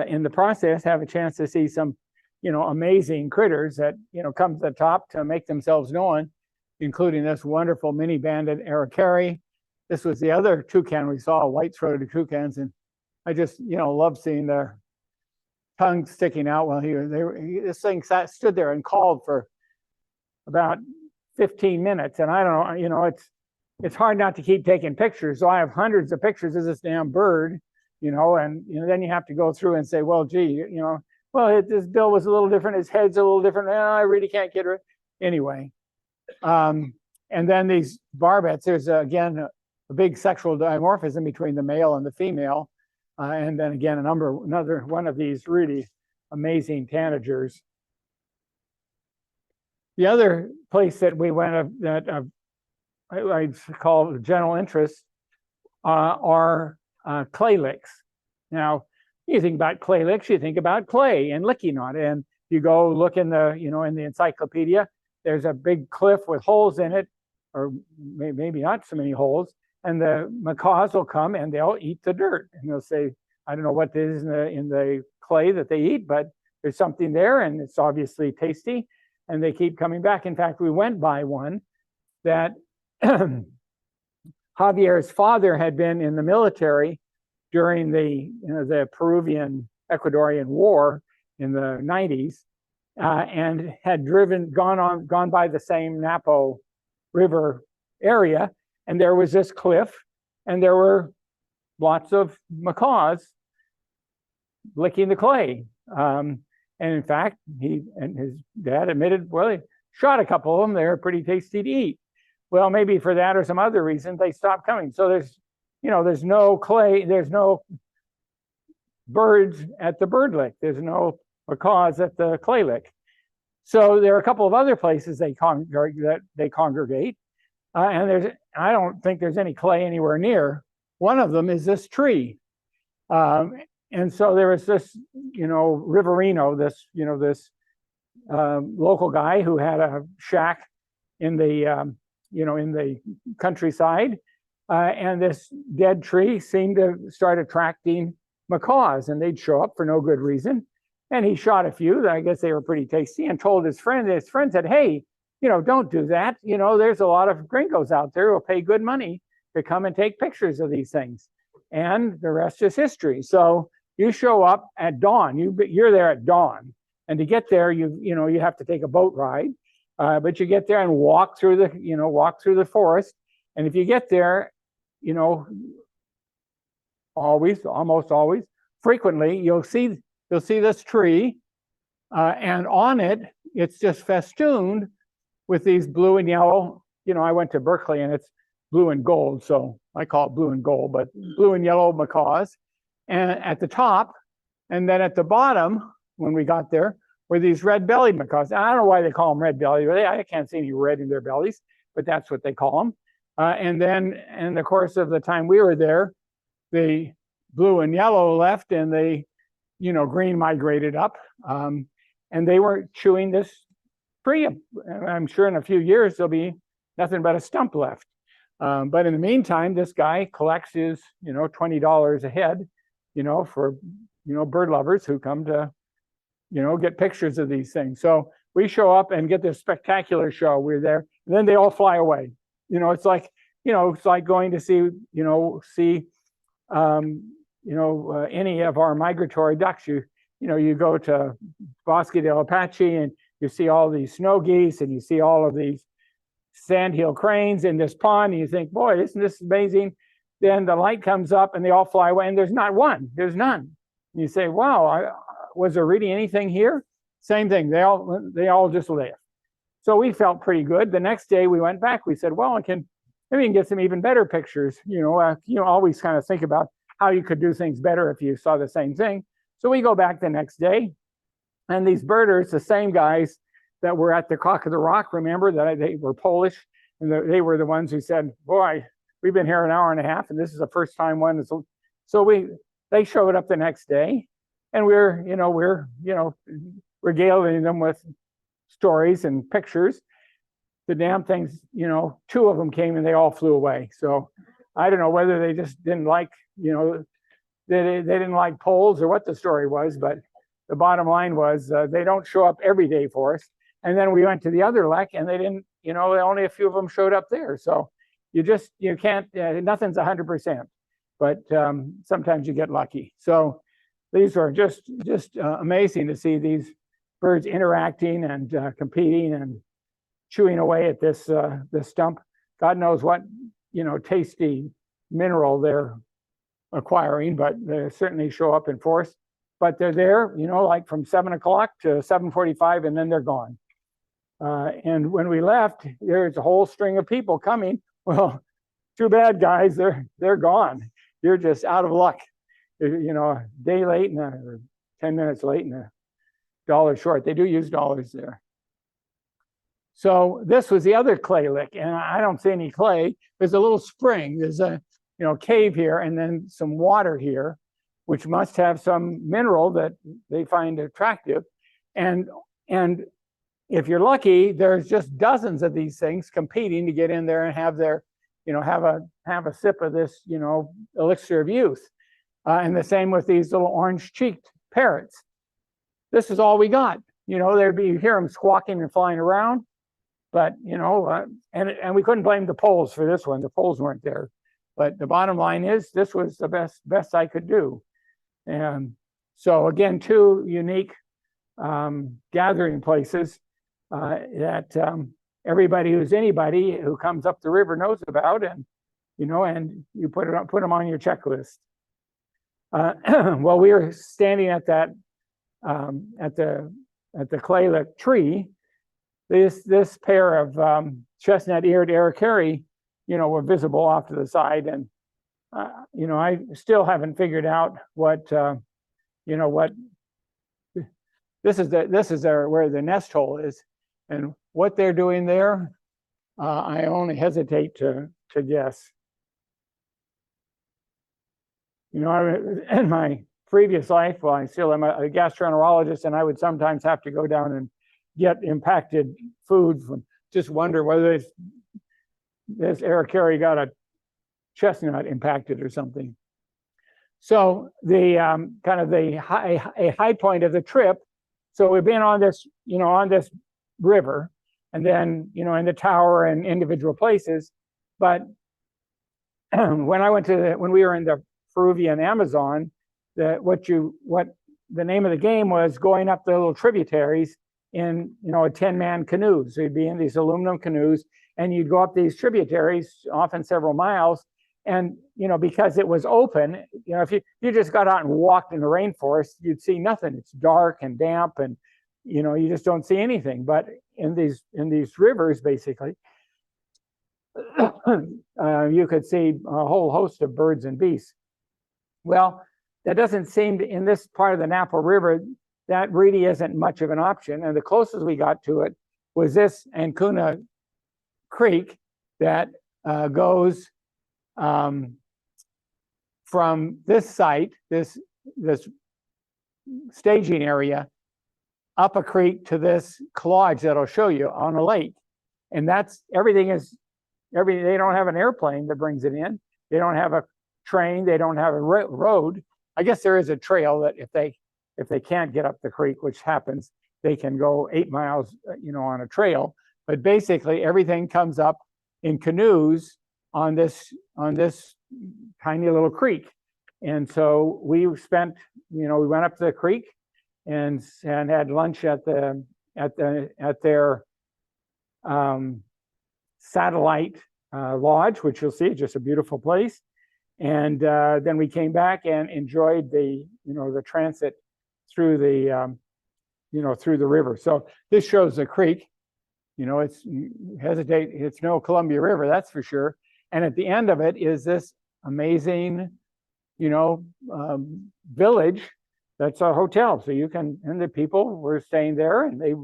in the process have a chance to see some amazing critters that come to the top to make themselves known, including this wonderful mini-banded aracari. This was the other toucan we saw, white-throated toucans, and I just love seeing their tongue sticking out while this thing stood there and called for about 15 minutes, and I don't know, it's hard not to keep taking pictures. So I have hundreds of pictures of this damn bird, and then you have to go through and say, well, gee, well, his bill was a little different, his head's a little different. I really can't get it anyway. And then these barbets, there's again a big sexual dimorphism between the male and the female, and then again another one of these really amazing tanagers. The other place that we went that I'd call of general interest are clay licks. Now, you think about clay licks, you think about clay and licking on it. And you go look in the in the encyclopedia, there's a big cliff with holes in it, or maybe not so many holes, and the macaws will come and they'll eat the dirt. And they'll say, I don't know what it is in the clay that they eat, but there's something there and it's obviously tasty. And they keep coming back. In fact, we went by one that Javier's father had been in the military during the Peruvian Ecuadorian War in the 90s, and had gone by the same Napo River area, and there was this cliff, and there were lots of macaws licking the clay. And in fact, he and his dad admitted, well, he shot a couple of them. They're pretty tasty to eat. Well, maybe for that or some other reason, they stopped coming. So there's no clay, there's no birds at the bird lick. There's no macaws at the clay lick. So there are a couple of other places they congregate, and I don't think there's any clay anywhere near. One of them is this tree. And so there was this, Riverino, this local guy who had a shack in the, in the countryside, and this dead tree seemed to start attracting macaws, and they'd show up for no good reason. And he shot a few. I guess they were pretty tasty, and told his friend. His friend said, "Hey, don't do that. There's a lot of gringos out there who'll pay good money to come and take pictures of these things." And the rest is history. So you show up at dawn. You're there at dawn, and to get there, you have to take a boat ride. But you get there and walk through the forest. And if you get there, almost always, frequently, you'll see this tree And on it, it's just festooned with these blue and yellow. You know, I went to Berkeley and it's blue and gold, so I call it blue and gold, but blue and yellow macaws. And at the top, and then at the bottom, when we got there, were these red-bellied macaws. I don't know why they call them red-bellied. I can't see any red in their bellies, but that's what they call them. And then in the course of the time we were there, the blue and yellow left, and the green migrated up, and they were chewing this tree. I'm sure in a few years there'll be nothing but a stump left. But in the meantime, this guy collects his $20 a head, for bird lovers who come to get pictures of these things. So we show up and get this spectacular show. We're there, and then they all fly away. It's like going to see any of our migratory ducks. You go to Bosque del Apache and you see all these snow geese, and you see all of these sandhill cranes in this pond, and you think, boy, isn't this amazing? Then the light comes up and they all fly away, and there's not one. There's none. And you say, wow, was there really anything here? Same thing. They all just left. So we felt pretty good. The next day we went back. We said, well, maybe we can get some even better pictures. Always kind of think about how you could do things better if you saw the same thing. So we go back the next day, and these birders, the same guys that were at the Cock of the Rock, remember that they were Polish, and they were the ones who said, boy, we've been here an hour and a half, and this is the first time one. So they showed up the next day, and we're regaling them with stories and pictures. The damn things, two of them came and they all flew away. So I don't know whether they just didn't like, they didn't like poles or what the story was, but the bottom line was they don't show up every day for us. And then we went to the other lek, and they didn't, only a few of them showed up there. So you can't, nothing's 100%, but sometimes you get lucky. So these are just amazing to see these birds interacting and competing and chewing away at this stump. God knows what tasty mineral they're acquiring, but they certainly show up in force. But they're there, like from 7 o'clock to 7:45, and then they're gone. And when we left, there's a whole string of people coming. Well, too bad, guys. They're gone. You're just out of luck. A day late or 10 minutes late and $1 short. They do use dollars there. So this was the other clay lick, and I don't see any clay. There's a little spring. There's a cave here, and then some water here, which must have some mineral that they find attractive. And if you're lucky, there's just dozens of these things competing to get in there and have their, have a sip of this, elixir of youth. And the same with these little orange-cheeked parrots. This is all we got. You hear them squawking and flying around, but and we couldn't blame the poles for this one. The poles weren't there. But the bottom line is, this was the best I could do. And so again, two unique gathering places that anybody who comes up the river knows about, and and you put them on your checklist. Well, we were standing at that at the clay lick tree. This pair of chestnut-eared aracari, were visible off to the side, and I still haven't figured out what this is where the nest hole is, and what they're doing there. I only hesitate to guess. In my previous life, well, I still am a gastroenterologist, and I would sometimes have to go down and get impacted foods and just wonder whether this aracari got a chestnut impacted or something. So the kind of a high point of the trip. So we've been on this, on this river, and then, in the tower and individual places. But when we were in the Peruvian Amazon, what the name of the game was going up the little tributaries in, a 10-man canoe. So you'd be in these aluminum canoes, and you'd go up these tributaries, often several miles. And, because it was open, if you just got out and walked in the rainforest, you'd see nothing. It's dark and damp, and you just don't see anything. But in these rivers, basically, you could see a whole host of birds and beasts. Well, that doesn't seem to, in this part of the Napo River, that really isn't much of an option. And the closest we got to it was this Ancuna Creek that goes from this site, this staging area, up a creek to this collage that I'll show you on a lake. And that's everything. They don't have an airplane that brings it in. They don't have a train. They don't have a road. I guess there is a trail that if they can't get up the creek, which happens, they can go 8 miles, on a trail. But basically, everything comes up in canoes on this tiny little creek. And so we spent, we went up to the creek and had lunch at their satellite lodge, which you'll see, just a beautiful place. And then we came back and enjoyed the transit through the through the river. So this shows the creek. It's no Columbia River, that's for sure. And at the end of it is this amazing, village that's a hotel. So and the people were staying there, and they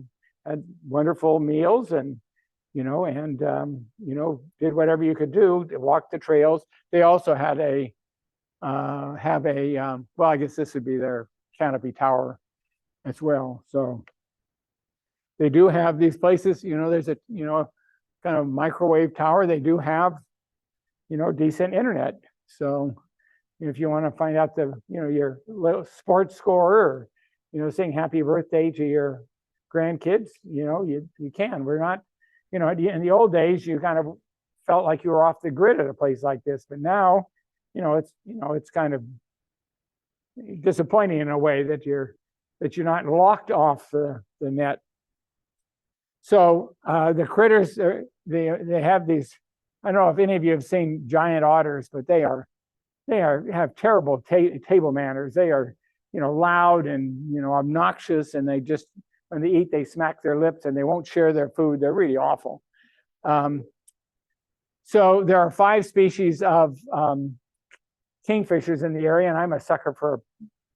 had wonderful meals, and did whatever you could do to walk the trails. They also had well, I guess this would be their canopy tower as well. So they do have these places, there's a, kind of microwave tower. They do have, decent internet. So if you want to find out your little sports score, or, sing happy birthday to your grandkids, you can. We're not, in the old days, you kind of felt like you were off the grid at a place like this, but now, it's kind of disappointing in a way that you're not locked off the net. So the critters, they have these. I don't know if any of you have seen giant otters, but they have terrible table manners. They are, loud and obnoxious, and they just, when they eat, they smack their lips and they won't share their food. They're really awful. So there are 5 species of kingfishers in the area, and I'm a sucker for a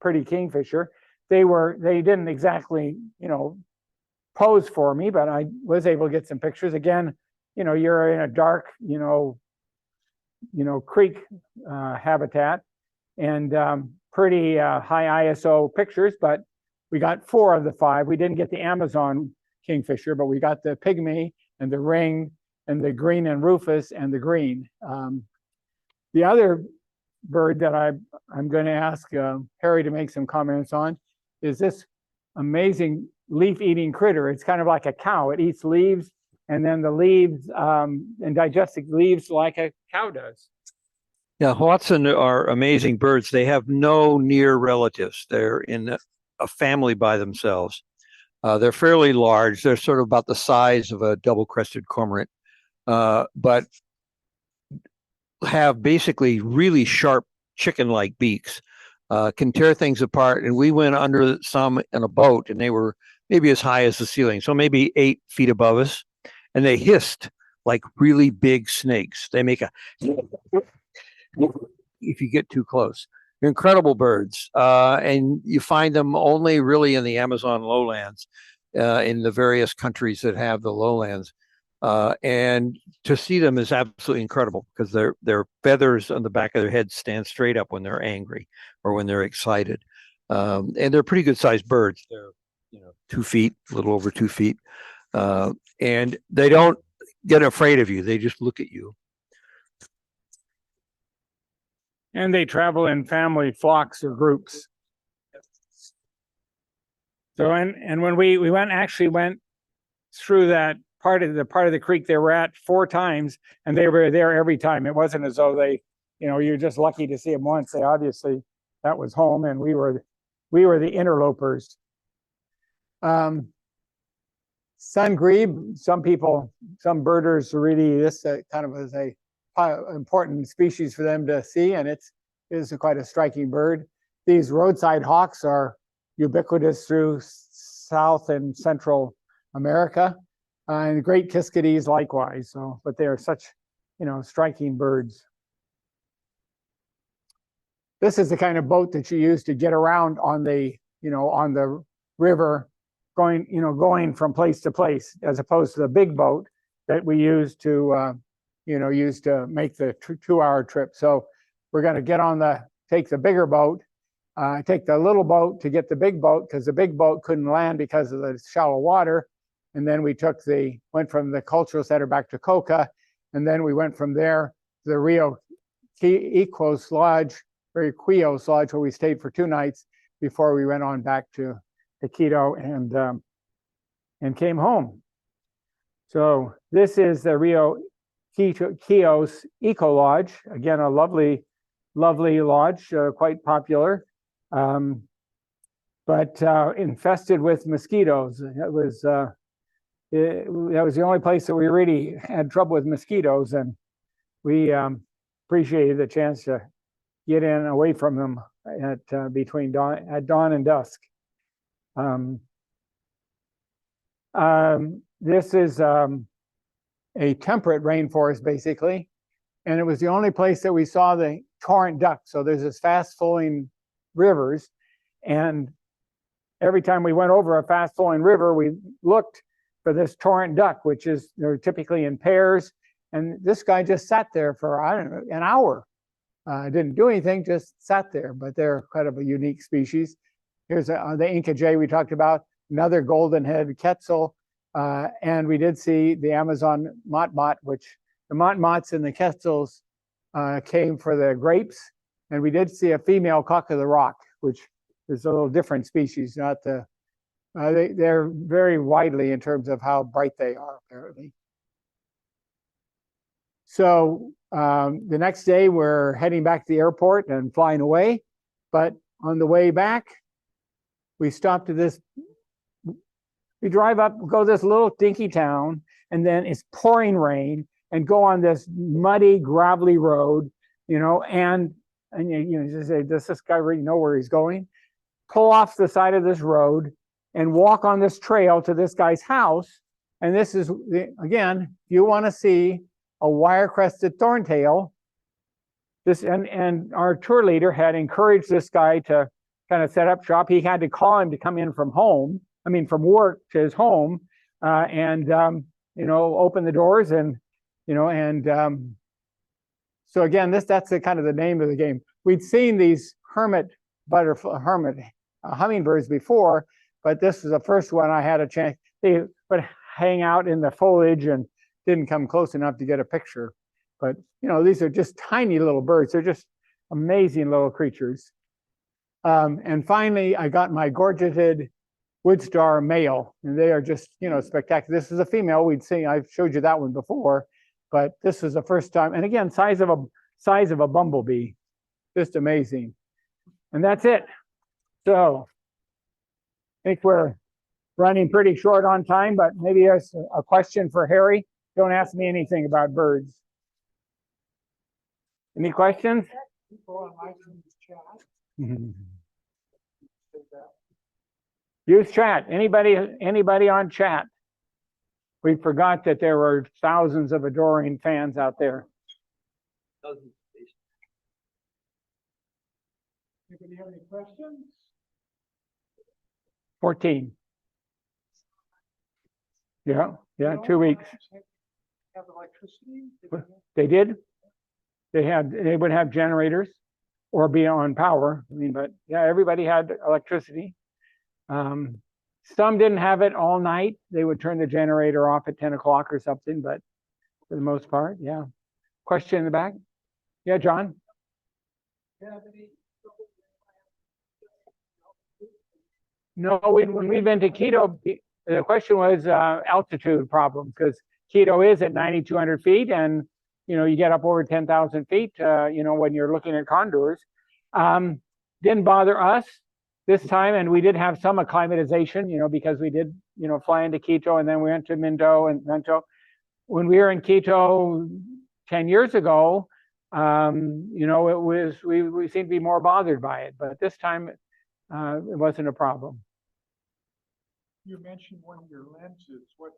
pretty kingfisher. They didn't exactly, pose for me, but I was able to get some pictures. Again, you're in a dark, creek habitat, and pretty high ISO pictures, but we got 4 of the 5. We didn't get the Amazon kingfisher, but we got the pygmy and the ring and the green and rufous and the green. The other bird that I'm going to ask Harry to make some comments on is this amazing leaf-eating critter. It's kind of like a cow. It eats leaves, and then the leaves and digests leaves like a cow does. Yeah, Hoatzin are amazing birds. They have no near relatives. They're in a family by themselves. They're fairly large. They're sort of about the size of a double-crested cormorant, but have basically really sharp chicken-like beaks, can tear things apart. And we went under some in a boat, and they were maybe as high as the ceiling, so maybe 8 feet above us, and they hissed like really big snakes. They make a if you get too close. They're incredible birds, and you find them only really in the Amazon lowlands, in the various countries that have the lowlands. And to see them is absolutely incredible, because their feathers on the back of their head stand straight up when they're angry or when they're excited. And they're pretty good sized birds. They're 2 feet, a little over 2 feet, and they don't get afraid of you. They just look at you. And they travel in family flocks or groups. So and when we went through that part of the creek they were at 4 times, and they were there every time. It wasn't as though they, you're just lucky to see them once. They obviously, that was home, and we were the interlopers. Sun grebe, some birders really, this kind of is a important species for them to see, and it is quite a striking bird. These roadside hawks are ubiquitous through South and Central America, and the great kiskadees likewise. So, but they are such, striking birds. This is the kind of boat that you use to get around on the, on the river, going from place to place, as opposed to the big boat that we use to, make the 2-hour trip. So we're going to take the bigger boat, take the little boat to get the big boat, because the big boat couldn't land because of the shallow water. And then we went from the cultural center back to Coca, and then we went from there to the Rio Equos Lodge, Quios Lodge, where we stayed for 2 nights before we went on back to Quito and came home. So this is the Rio Quios Eco Lodge. Again, a lovely lodge, quite popular, but infested with mosquitoes. That was the only place that we really had trouble with mosquitoes, and we appreciated the chance to get in away from them between dawn and dusk. This is a temperate rainforest, basically, and it was the only place that we saw the torrent duck. So there's this fast-flowing rivers, and every time we went over a fast-flowing river, we looked for this torrent duck, which they're typically in pairs, and this guy just sat there for, I don't know, an hour. Didn't do anything, just sat there, but they're kind of a unique species. Here's the Inca jay we talked about, another golden-headed quetzal, and we did see the Amazon motmot, which the motmots and the quetzals came for the grapes, and we did see a female cock of the rock, which is a little different species, not the, they're very widely in terms of how bright they are, apparently. So the next day, we're heading back to the airport and flying away. But on the way back, we stopped at this, we drive up, go to this little dinky town, and then it's pouring rain, and go on this muddy, gravelly road, and you just say, does this guy really know where he's going? Pull off the side of this road and walk on this trail to this guy's house. And this is, again, if you want to see a wire-crested thorntail, and our tour leader had encouraged this guy to kind of set up shop. He had to call him to come in from work to his home, and open the doors, and so again, that's the kind of the name of the game. We'd seen these hermit hummingbirds before, but this is the first one I had a chance. They would hang out in the foliage and didn't come close enough to get a picture. But these are just tiny little birds. They're just amazing little creatures. And finally, I got my gorgeted wood star male, and they are just spectacular. This is a female. I've showed you that one before, but this is the first time. And again, size of a bumblebee, just amazing. And that's it. So I think we're running pretty short on time, but maybe there's a question for Harry. Don't ask me anything about birds. Any questions? Use chat. Anybody on chat? We forgot that there were thousands of adoring fans out there. Anybody have any questions? 14. Yeah, 2 weeks. Have electricity? They did. They would have generators or be on power. But yeah, everybody had electricity. Some didn't have it all night. They would turn the generator off at 10 o'clock or something, but for the most part, yeah. Question in the back? Yeah, John? No, when we've been to Quito, the question was altitude problem, because Quito is at 9,200 feet, and you get up over 10,000 feet, when you're looking at condors. Didn't bother us this time, and we did have some acclimatization, because we did, fly into Quito, and then we went to Mindo and Mento. When we were in Quito 10 years ago, it was, we seemed to be more bothered by it, but this time it wasn't a problem. You mentioned one of your lenses. What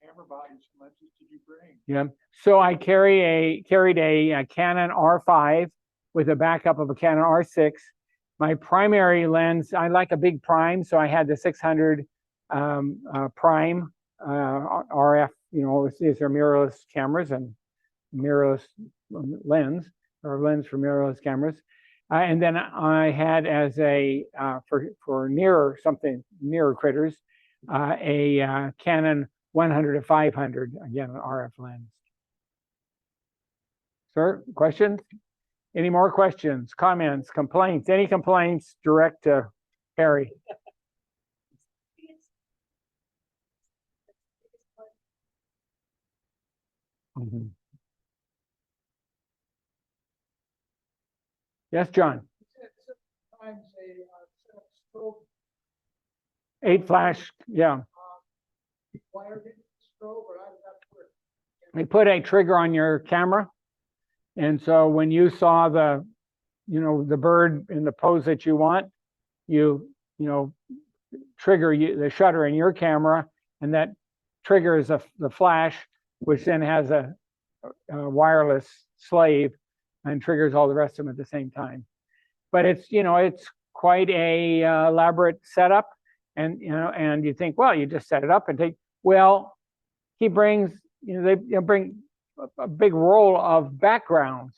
camera bodies and lenses did you bring? Yeah. So I carried a Canon R5 with a backup of a Canon R6. My primary lens, I like a big prime, so I had the 600 prime RF. You know, these are mirrorless cameras and mirrorless lens or lens for mirrorless cameras. And then I had as a for nearer critters, a Canon 100 to 500, again an RF lens. Sir, questions? Any more questions, comments, complaints? Any complaints? Direct to Harry. Mm-hmm. Yes, John. Sometimes a strobe 8 flash, yeah. wired into the strobe, or how does that work? They put a trigger on your camera, and so when you saw the, the bird in the pose that you want, you trigger the shutter in your camera, and that triggers the flash, which then has a wireless slave and triggers all the rest of them at the same time. But it's it's quite a elaborate setup, and and you think, well, you just set it up and take. Well, he brings they bring a big roll of backgrounds.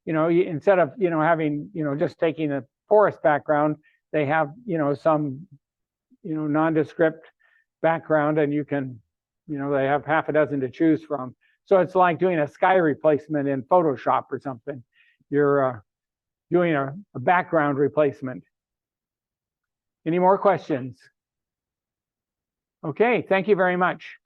Instead of having just taking the forest background, they have some nondescript background, and you can they have half a dozen to choose from. So it's like doing a sky replacement in Photoshop or something. You're doing a background replacement. Any more questions? Okay, thank you very much.